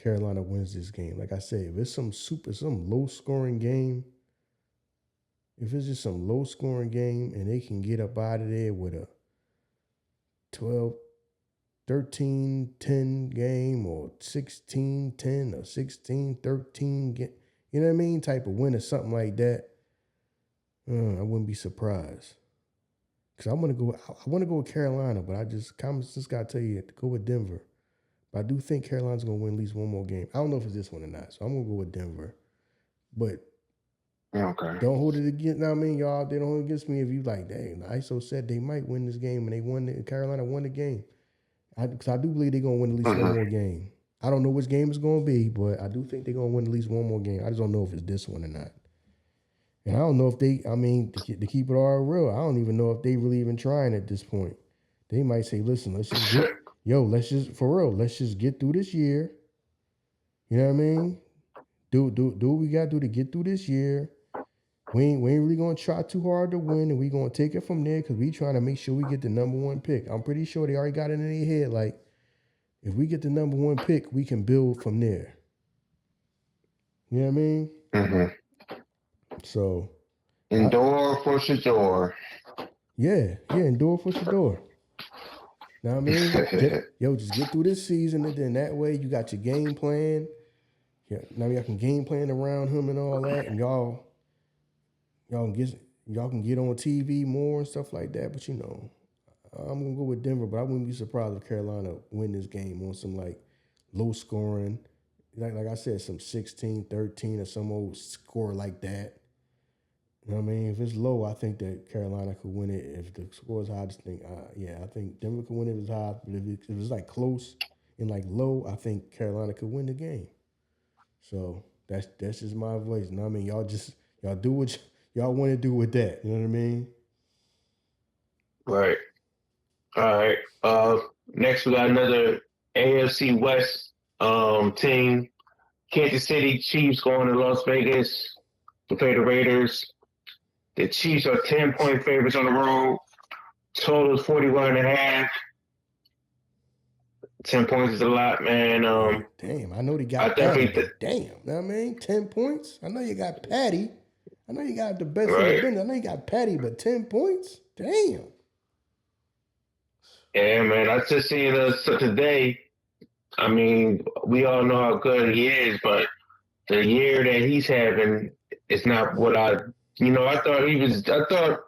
Carolina wins this game. Like I said, if it's some low scoring game, if it's just some low scoring game and they can get up out of there with a 12, 13-10 game or 16-10 or 16-13 game, you know what I mean? Type of win or something like that. I wouldn't be surprised. Because I want to go with Carolina, but I just got to tell you to go with Denver. But I do think Carolina's going to win at least one more game. I don't know if it's this one or not, so I'm going to go with Denver. But Okay. don't hold it against, I mean, y'all, they don't hold it against me if you like, dang, the ISO said they might win this game, and Carolina won the game. Because I do believe they're going to win at least one more game. I don't know which game it's going to be, but I do think they're going to win at least one more game. I just don't know if it's this one or not. And I don't know if they, to keep it all real, I don't even know if they really even trying at this point. They might say, listen, let's just get through this year. You know what I mean? Do what we got to do to get through this year. We ain't really going to try too hard to win, and we going to take it from there because we trying to make sure we get the number one pick. I'm pretty sure they already got it in their head, like, if we get the number one pick, we can build from there. You know what I mean? Mm-hmm. So. Endure for Shador. Yeah, endure for Shador. Now I mean, just get through this season, and then that way you got your game plan. Yeah, now y'all can game plan around him and all that, and y'all can get on TV more and stuff like that. But I'm gonna go with Denver, but I wouldn't be surprised if Carolina win this game on some like low scoring, like I said, some 16-13 or some old score like that. You know what I mean? If it's low, I think that Carolina could win it. If the score is high, I just think, I think Denver could win it if it's high. But if it's like close and like low, I think Carolina could win the game. So that's just my voice. You know what I mean? Y'all do what y'all want to do with that. You know what I mean? Right. All right. Next we got another AFC West team. Kansas City Chiefs going to Las Vegas to play the Raiders. The Chiefs are 10-point favorites on the road. Total is 41.5. 10 points is a lot, man. Damn, I know they got Patty, but damn, you know what I mean? 10 points? I know you got Patty. I know you got the best in the business. I know you got Patty, but 10 points? Damn. Yeah, man. I just seen so today. I mean, we all know how good he is, but the year that he's having is not what I thought he was doing. I thought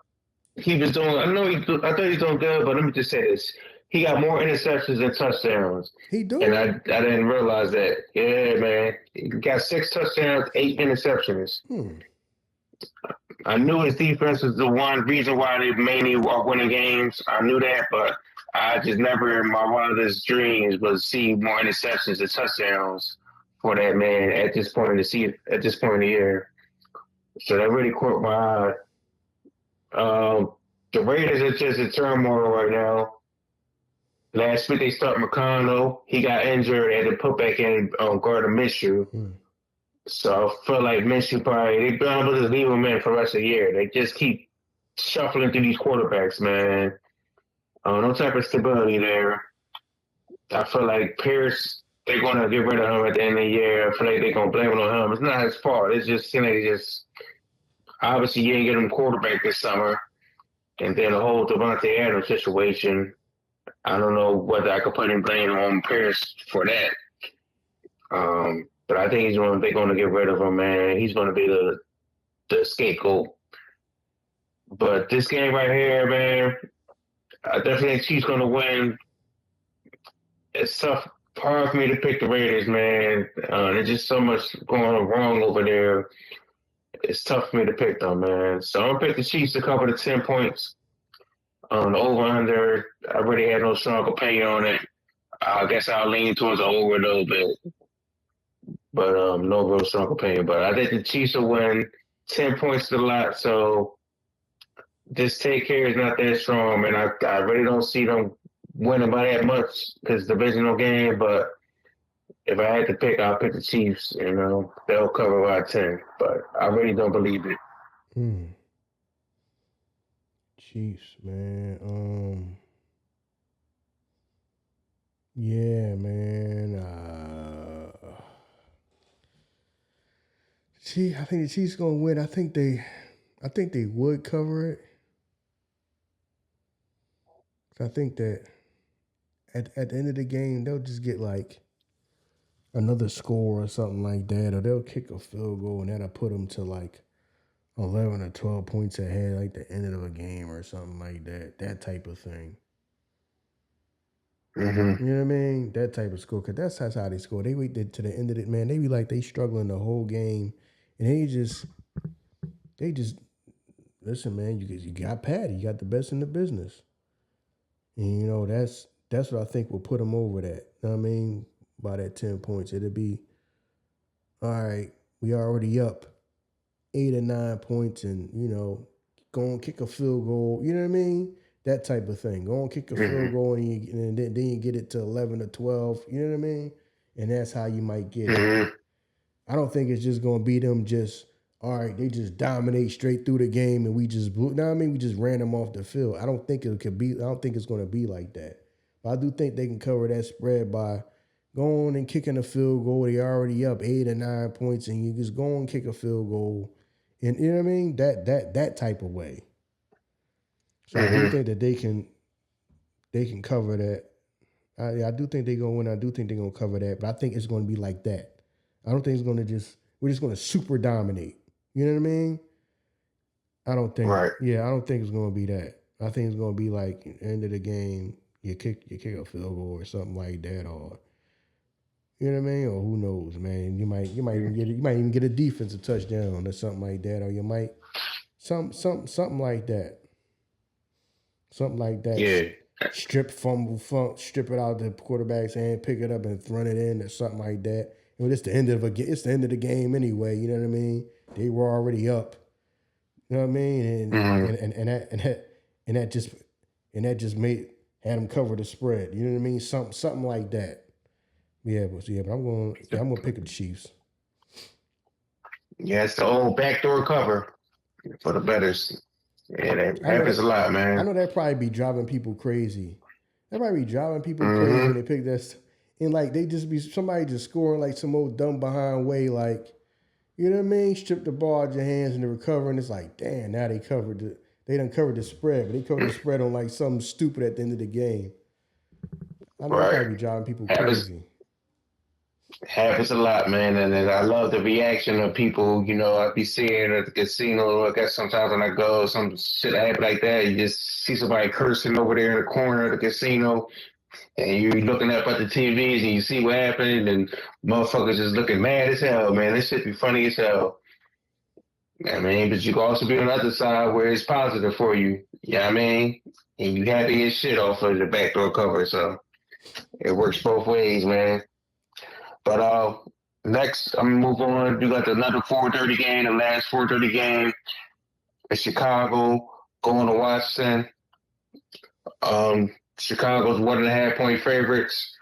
he was doing good, but let me just say this: he got more interceptions than touchdowns. He do, and I didn't realize that. Yeah, man, he got 6 touchdowns, 8 interceptions. I knew his defense was the one reason why they mainly are winning games. I knew that, but I just never in my wildest dreams was see more interceptions than touchdowns for that man at this point in the season, at this point in the year. So that really caught my eye. The Raiders are just in turmoil right now. Last week they started McConnell. He got injured and they put back in Gardner Minshew. So I feel like Minshew they've been able to leave him in for the rest of the year. They just keep shuffling through these quarterbacks, man. No type of stability there. I feel like Pierce, they're going to get rid of him at the end of the year. I feel like they're going to blame it on him. It's not his fault. It's just, obviously you ain't get him quarterback this summer. And then the whole Devontae Adams situation, I don't know whether I could put any blame on Pierce for that. But I think they're going to get rid of him, man. He's going to be the scapegoat. But this game right here, man, I definitely think Chiefs going to win. It's tough, hard for me to pick the Raiders, man. There's just so much going wrong over there. It's tough for me to pick them, man. So I'm going to pick the Chiefs to cover the 10 points. The over-under, I really had no strong opinion on it. I guess I'll lean towards the over a little bit. But no real strong opinion. But I think the Chiefs will win. 10 points to the lot. So this take care is not that strong, man. I really don't see them winning by that much because it's a divisional game. But if I had to pick, I'll pick the Chiefs. They'll cover by 10. But I really don't believe it. Chiefs, man. Yeah, man. I think the Chiefs gonna win. I think they would cover it. I think that at the end of the game they'll just get like another score or something like that, or they'll kick a field goal and that'll put them to like 11 or 12 points ahead, like the end of a game or something like that. That type of thing. Mm-hmm. You know what I mean? That type of score, because that's how they score. They wait to the end of it, man. They be like they struggling the whole game, and they just listen, man. You got Patty, you got the best in the business, and you know that's what I think will put them over that. You know what I mean? By that 10 points, it'll be all right. We already up 8 or 9 points, and you know, go and kick a field goal. You know what I mean? That type of thing. Go and kick a field goal, and then you get it to 11 or 12. You know what I mean? And that's how you might get it. Mm-hmm. I don't think it's just gonna be them just all right. They just dominate straight through the game, and we just blew. Know what I mean? We just ran them off the field. I don't think it could be. I don't think it's gonna be like that. But I do think they can cover that spread by going and kicking a field goal. They already up 8 or 9 points, and you just go and kick a field goal, and you know what I mean? That type of way. So I do Mm-hmm. think that they can cover that. I do think they're gonna win. I do think they're gonna cover that, but I think it's gonna be like that. I don't think it's gonna we're just gonna super dominate. You know what I mean? I don't think. Right. Yeah, I don't think it's gonna be that. I think it's gonna be like end of the game, you kick a field goal or something like that, or you know what I mean, or who knows, man. You might even get a defensive touchdown or something like that, or you might something like that. Something like that. Yeah. Strip it out the quarterback's hand, pick it up and run it in or something like that. You know, it's the end of the game anyway. You know what I mean? They were already up. You know what I mean? Mm-hmm. And that just made had them cover the spread. You know what I mean? Something like that. But I'm gonna pick the Chiefs. Yeah, it's the old backdoor cover for the betters. Yeah, that I know happens that a lot, I man. know that probably be driving people crazy. That probably be driving people crazy when Mm-hmm. they pick that. And like they just be somebody just scoring like some old dumb behind way, like you know what I mean? Strip the ball out your hands and they recover, and it's like, damn, now they done covered the spread, but they covered the spread on like something stupid at the end of the game. I know that Right. probably be driving people Happens crazy. happens a lot, man. And I love the reaction of people, I be seeing at the casino. I guess sometimes when I go, some shit happen like that. You just see somebody cursing over there in the corner of the casino, and you're looking up at the TVs and you see what happened, and motherfuckers just looking mad as hell, man. This shit be funny as hell. I mean, but you can also be on the other side where it's positive for you. Yeah, I mean, and you happy as shit off of the backdoor cover. So it works both ways, man. But next, I'm gonna move on. We got another 4:30 game, the last 4:30 game in Chicago, going to Washington. Chicago's 1.5 point favorites.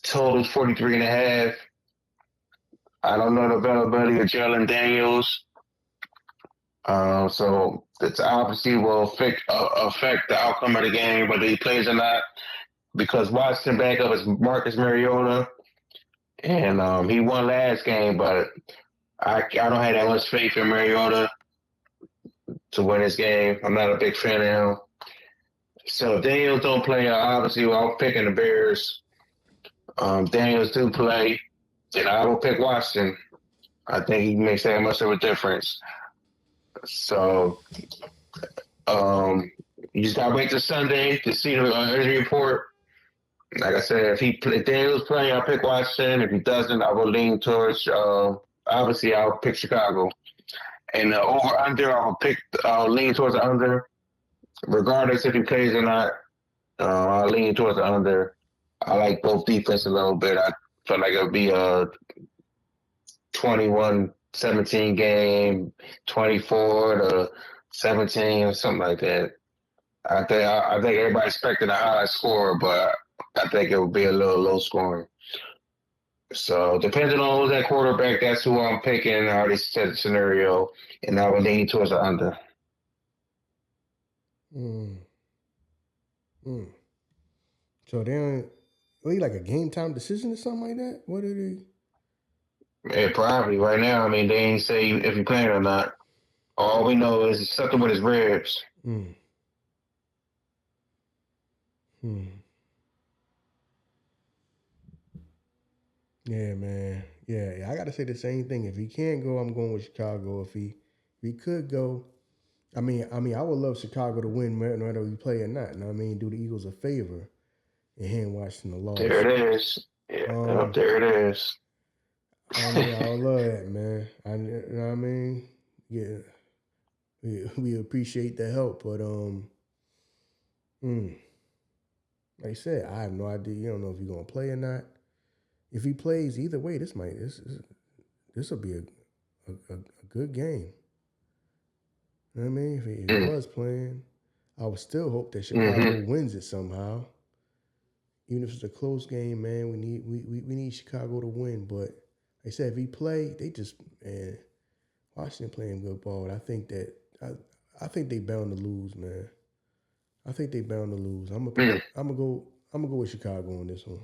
Total's 43.5. I don't know the availability of Jalen Daniels. So it's obviously will affect the outcome of the game, whether he plays or not, because Washington backup is Marcus Mariota, and he won last game, but I don't have that much faith in Mariota to win this game. I'm not a big fan of him. So if Daniels don't play, obviously I'm picking the Bears. Daniels do play, and I will pick Washington. I think he makes that much of a difference. So you just gotta wait till Sunday to see the injury report. Like I said, if Daniels playing, I'll pick Washington. If he doesn't, I will lean towards. Obviously, I'll pick Chicago. And the over under, I'll lean towards the under, regardless if he plays or not. I'll lean towards the under. I like both defense a little bit. I feel like it'll be a 21-17 game, 24-17, or something like that. I think everybody expected a high score, but I think it will be a little low scoring. So depending on who's that quarterback, that's who I'm picking. I already set the scenario, and I would lean towards the under. Mm, mm. So then, he like a game time decision or something like that? What did he? Yeah, probably right now. I mean, they ain't say if he playing or not. All we know is something with his ribs. Hmm. Yeah, man. Yeah, I gotta say the same thing. If he can't go, I'm going with Chicago. If he could go, I mean, I would love Chicago to win, no matter we play or not. I mean, do the Eagles a favor and hand watching the loss. There it is. Yeah, up there it is. I mean, I would love that, man. You know what I mean? Yeah, we appreciate the help, but like I said, I have no idea. You don't know if he's gonna play or not. If he plays, either way, this will be a good game. You know what I mean? If he was playing, I would still hope that Chicago wins it somehow. Even if it's a close game, man, we need Chicago to win. But like I said, if he play, they just Washington playing good ball. I think that I think they bound to lose, man. I think they bound to lose. I'm gonna go with Chicago on this one.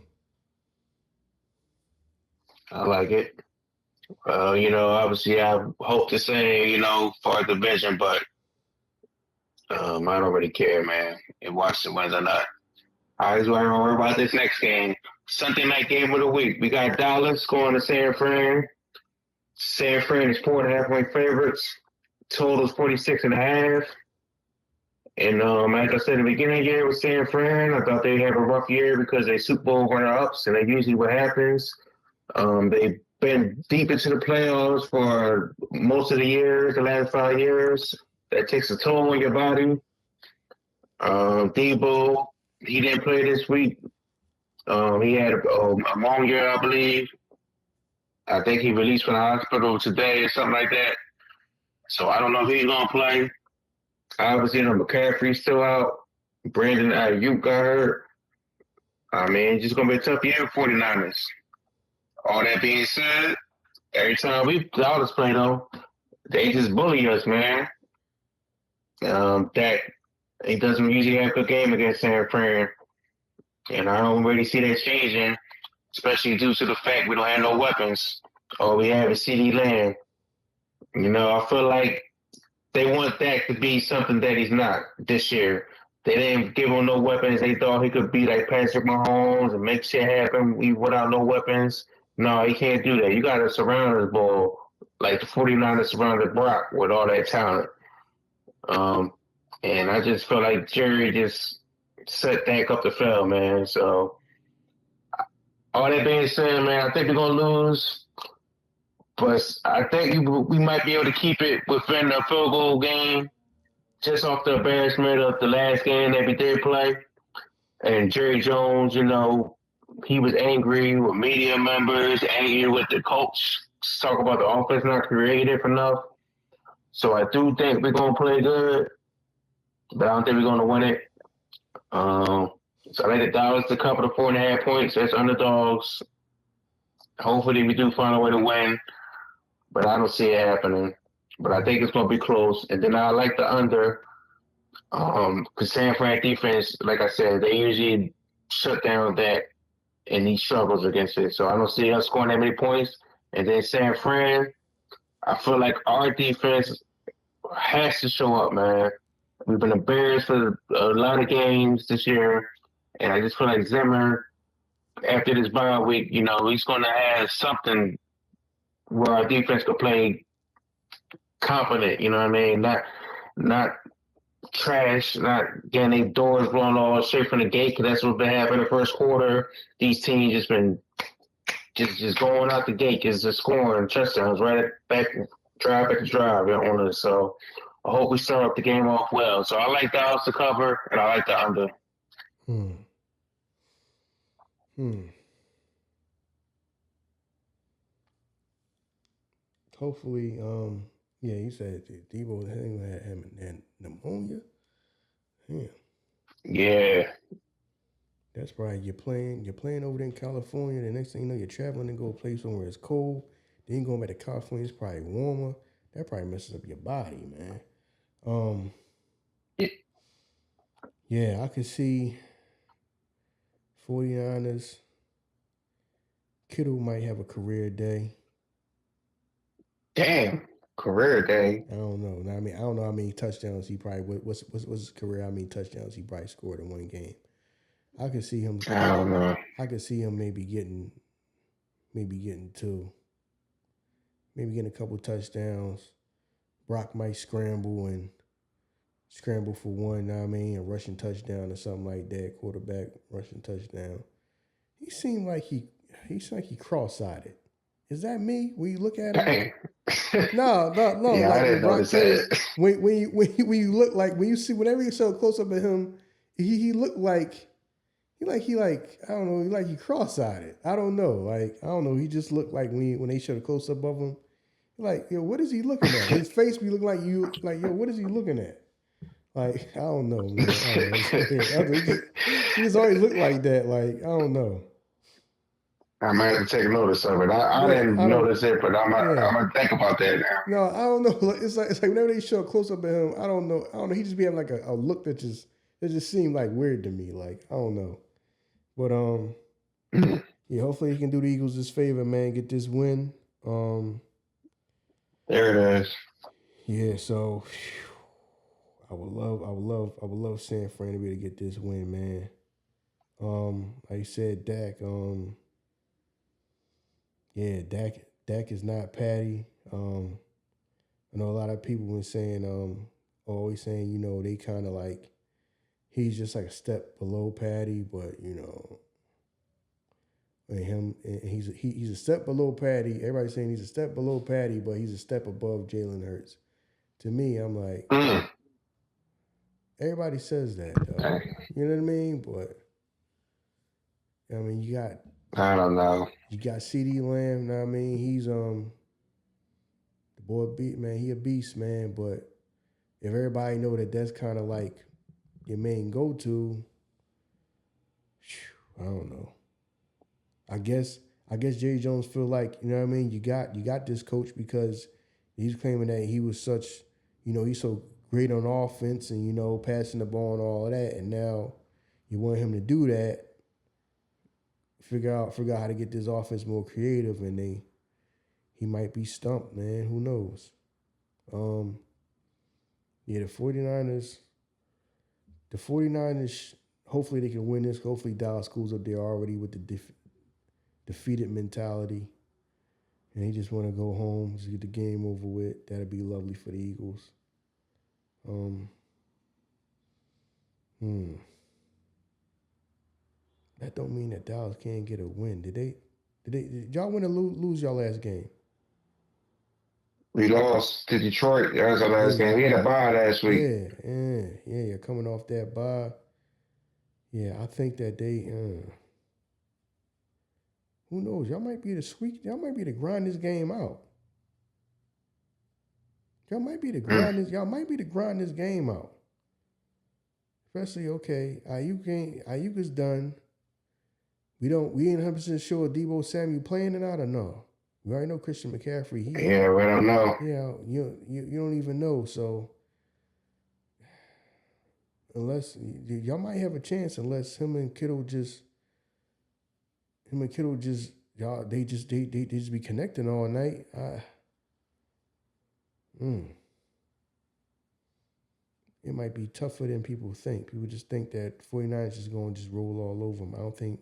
I like it. Obviously, I hope the same, for our division, but I don't really care, man. If Washington wins or not. I just want to worry about this next game. Sunday night game of the week. We got Dallas going to San Fran. San Fran is 4.5-point favorites. Total is 46.5. And like I said in the beginning of the year with San Fran, I thought they'd have a rough year because they Super Bowl runner-ups, and that's usually what happens. They've been deep into the playoffs for most of the years, the last 5 years. That takes a toll on your body. Debo, he didn't play this week. He had a long year, I believe. I think he released from the hospital today or something like that. So I don't know if he's going to play. Obviously, McCaffrey's still out. Brandon Ayuk got hurt. I mean, it's just going to be a tough year for 49ers. All that being said, every time Dallas play, though, they just bully us, man. That he doesn't usually have a good game against San Fran. And I don't really see that changing, especially due to the fact we don't have no weapons. All we have is CeeDee Lamb. I feel like they want that to be something that he's not this year. They didn't give him no weapons. They thought he could be like Patrick Mahomes and make shit happen without no weapons. No, he can't do that. You got to surround his ball like the 49ers surrounded Brock with all that talent. And I just feel like Jerry just set that up to fail, man. So, all that being said, man, I think we're going to lose. But I think we might be able to keep it within the field goal game just off the embarrassment of the last game that we did play. And Jerry Jones, he was angry with media members, angry with the coach, talk about the offense not creative enough. So I do think we're going to play good, but I don't think we're going to win it. So I think the Dallas to cover the 4.5 points as underdogs. Hopefully we do find a way to win, but I don't see it happening. But I think it's going to be close. And then I like the under. Because San Fran defense, like I said, they usually shut down that, and he struggles against it. So I don't see us scoring that many points. And then San Fran, I feel like our defense has to show up, man. We've been embarrassed for a lot of games this year, and I just feel like Zimmer, after this bye week, he's going to have something where our defense could play confident. You know what I mean? Not trash, not getting their doors blown off straight from the gate, because that's what's been happening in the first quarter. These teams just been just going out the gate, just scoring touchdowns right back, drive after drive on us. So I hope we start up the game off well. So I like Dallas to cover, and I like the under. Hopefully, yeah, you said Debo had pneumonia. Yeah. Yeah. That's right. You're playing over there in California. The next thing you know, you're traveling to go a place somewhere it's cold. Then you're going back to California, it's probably warmer. That probably messes up your body, man. Yeah, I can see 49ers. Kittle might have a career day. Damn, career day. I don't know. I mean, I don't know how many touchdowns he probably what's his career. How many touchdowns he probably scored in one game. I could see him. I don't know. I could see him maybe getting two, maybe getting a couple touchdowns. Brock might scramble for one. I mean, a rushing touchdown or something like that. Quarterback rushing touchdown. He seemed like he cross-eyed. Is that me? When you look at him? No. Yeah, like I didn't notice that. When you look like when you see whenever you so close up at him, he looked like he I don't know, like he cross-eyed. I don't know. Like I don't know. He just looked like when they showed a close up of him, like yo, what is he looking at? His face be looking like yo, what is he looking at? Like I don't know, man. He just always looked like that. Like I don't know. I might have to take notice of it. I didn't notice it, but I'm gonna think about that now. No, I don't know. It's like whenever they show a close up at him, I don't know. He just be having like a look that just seemed like weird to me. Like I don't know, but yeah. Hopefully he can do the Eagles this favor, man. Get this win. There it is. Yeah. So I would love San Fran to be able to get this win, man. Like you said, Dak. Yeah, Dak is not Patty. I know a lot of people been saying, always saying, you know, they kind of like he's just like a step below Patty, but you know, and he's a step below Patty. Everybody's saying he's a step below Patty, but he's a step above Jalen Hurts. To me, I'm like, everybody says that, though. You know what I mean? But I mean, you got. I don't know. You got CeeDee Lamb. Know what I mean, he's the boy beat man. He a beast, man. But if everybody know that that's kind of like your main go to, I don't know. I guess Jerry Jones feel like, you know what I mean. You got this coach because he's claiming that he was such, you know, he's so great on offense and you know passing the ball and all of that, and now you want him to do that. Figure out how to get this offense more creative, and he might be stumped, man. Who knows? Yeah, the 49ers, hopefully they can win this. Hopefully Dallas schools up there already with the defeated mentality, and they just want to go home, just get the game over with. That'd be lovely for the Eagles. That don't mean that Dallas can't get a win. Did y'all win or lose y'all last game? We lost to Detroit. That was our last game. We had a bye last week. Yeah. Coming off that bye. Yeah, I think that they. Who knows? Y'all might be Y'all might be to grind this game out. Y'all might be to grind this. Y'all might be to grind this game out. Especially Ayuk is done. We ain't 100% sure Deebo Samuel playing or not or no. We already know Christian McCaffrey. We don't know. Yeah, you don't even know. So unless y'all might have a chance, unless him and Kittle just y'all they just be connecting all night. It might be tougher than people think. People just think that 49ers is going to just roll all over them. I don't think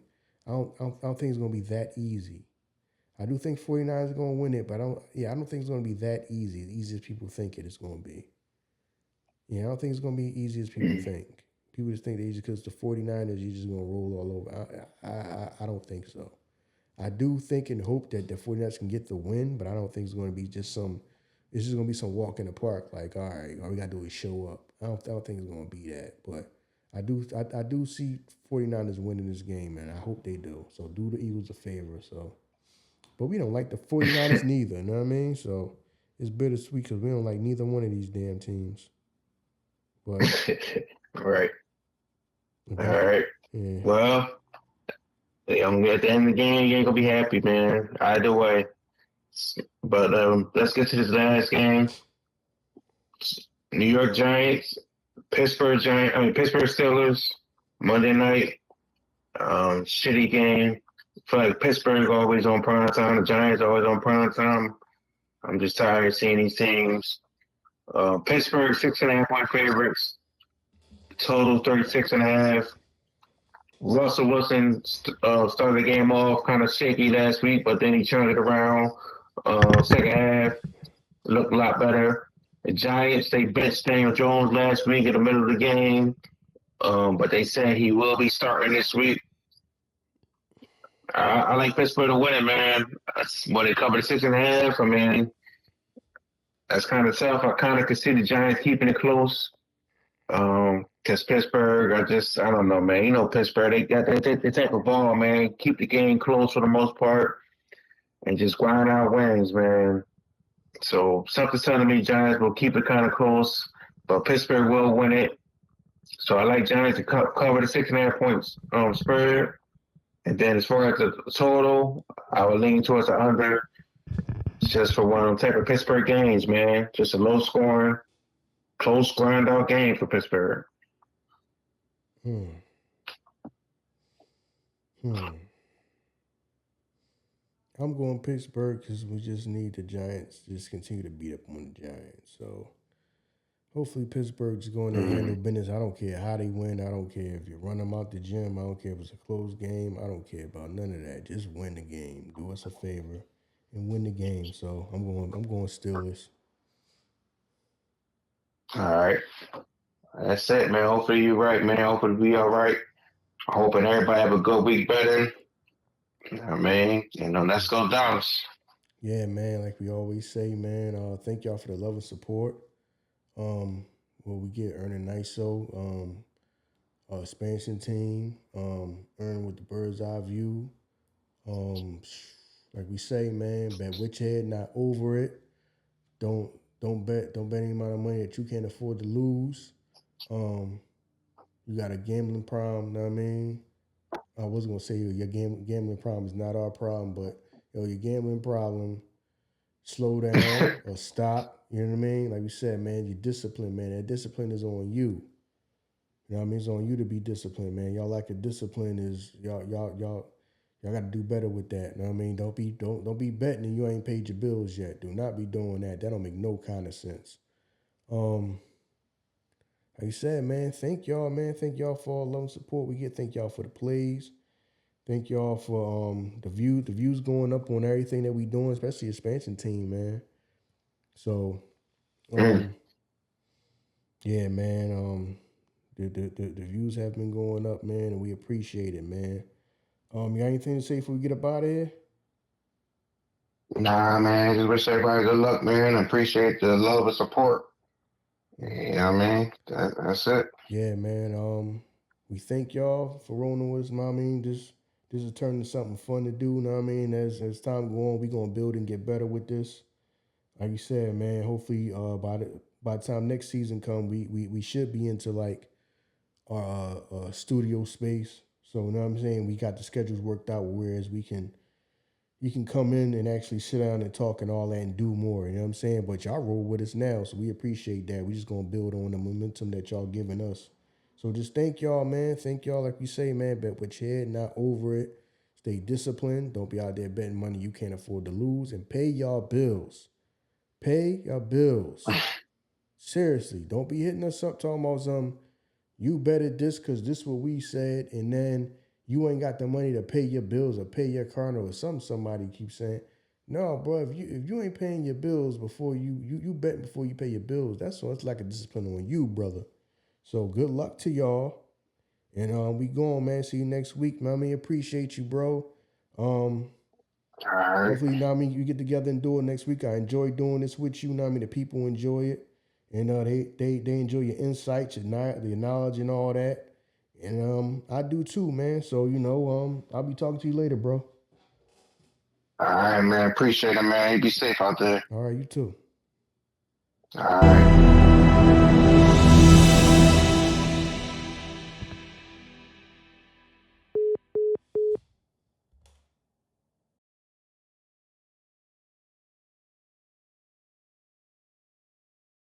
it's going to be that easy. I do think 49ers are going to win it, but I don't think it's going to be that easy, as easy as people think it is going to be. Yeah, I don't think it's going to be easy as people think. People just think that because the 49ers, you're just going to roll all over. I don't think so. I do think and hope that the 49ers can get the win, but I don't think it's going to be just some – it's just going to be some walk in the park like, all right, all we got to do is show up. I don't think it's going to be that, but I do see 49ers winning this game, and I hope they do. So do the Eagles a favor. So, but we don't like the 49ers neither, you know what I mean? So it's bittersweet because we don't like neither one of these damn teams. But right. All right. Yeah. Well, at the end of the game, you ain't gonna be happy, man. Either way. But let's get to this last game. New York Giants, Pittsburgh Steelers, Monday night. Shitty game. feel like Pittsburgh always on prime time. The Giants always on prime time. I'm just tired of seeing these teams. Pittsburgh 6.5 point favorites. Total 36.5. Russell Wilson started the game off kind of shaky last week, but then he turned it around. Second half looked a lot better. The Giants, they benched Daniel Jones last week in the middle of the game, but they said he will be starting this week. I like Pittsburgh to win it, man. When they covered 6.5, I mean, that's kind of tough. I kind of could see the Giants keeping it close. Because Pittsburgh, I don't know, man. You know, Pittsburgh, they got they type of ball, man. Keep the game close for the most part and just grind out wins, man. So something's telling me Giants will keep it kind of close, but Pittsburgh will win it. So I like Giants to cover the 6.5 points spread. And then as far as the total, I would lean towards the under just for one of them type of Pittsburgh games, man. Just a low scoring, close grind out game for Pittsburgh. I'm going Pittsburgh because we just need the Giants to just continue to beat up on the Giants. So hopefully Pittsburgh's going to handle business. I don't care how they win. I don't care if you run them out the gym. I don't care if it's a close game. I don't care about none of that. Just win the game. Do us a favor and win the game. So I'm going Steelers. All right. That's it, man. Hopefully you're right, man. Hopefully we all right. I'm hoping everybody have a good week better. I mean, let's go Dallas. Yeah, man. Like we always say, man. Thank y'all for the love and support. What we get, earning nice expansion team. Earn with the bird's eye view. Like we say, man, bet which head, not over it. Don't bet any amount of money that you can't afford to lose. You got a gambling problem, know what I mean? I was gonna say your gambling problem is not our problem, but your gambling problem, slow down or stop. You know what I mean? Like we said, man, your discipline, man. That discipline is on you. You know what I mean? It's on you to be disciplined, man. Y'all like the discipline is y'all got to do better with that. You know what I mean? Don't be betting and you ain't paid your bills yet. Do not be doing that. That don't make no kind of sense. Like you said, man, thank y'all, man. Thank y'all for all the love and support we get. Thank y'all for the plays. Thank y'all for the views going up on everything that we doing, especially expansion team, man. So yeah, man. The views have been going up, man, and we appreciate it, man. You got anything to say before we get up out of here? Nah, man. Just wish everybody good luck, man. I appreciate the love and support. You know what I mean? That's it. Yeah, man. We thank y'all for rolling with us, man. I mean, this is turning to something fun to do, you know what I mean? As time go on, we gonna build and get better with this. Like you said, man, hopefully by the time next season come, we should be into like our studio space. So you know what I'm saying? We got the schedules worked out, whereas you can come in and actually sit down and talk and all that and do more. You know what I'm saying? But y'all roll with us now, so we appreciate that. We just gonna build on the momentum that y'all giving us. So just thank y'all, man. Thank y'all, like we say, man. Bet with your head, not over it. Stay disciplined. Don't be out there betting money you can't afford to lose, and pay y'all bills. Pay your bills. Seriously, don't be hitting us up talking about you betted this because this what we said, and then you ain't got the money to pay your bills or pay your car note or something. Somebody keeps saying, no, bro, if you ain't paying your bills before you betting before you pay your bills, it's like a discipline on you, brother. So good luck to y'all. And we going, man. See you next week, man. I mean, appreciate you, bro. All right. Hopefully, you know what I mean, you get together and do it next week. I enjoy doing this with you. You know what I mean? The people enjoy it. And they enjoy your insights, your knowledge and all that. And I do too, man. So, I'll be talking to you later, bro. All right, man. Appreciate it, man. You be safe out there. All right, you too. All right.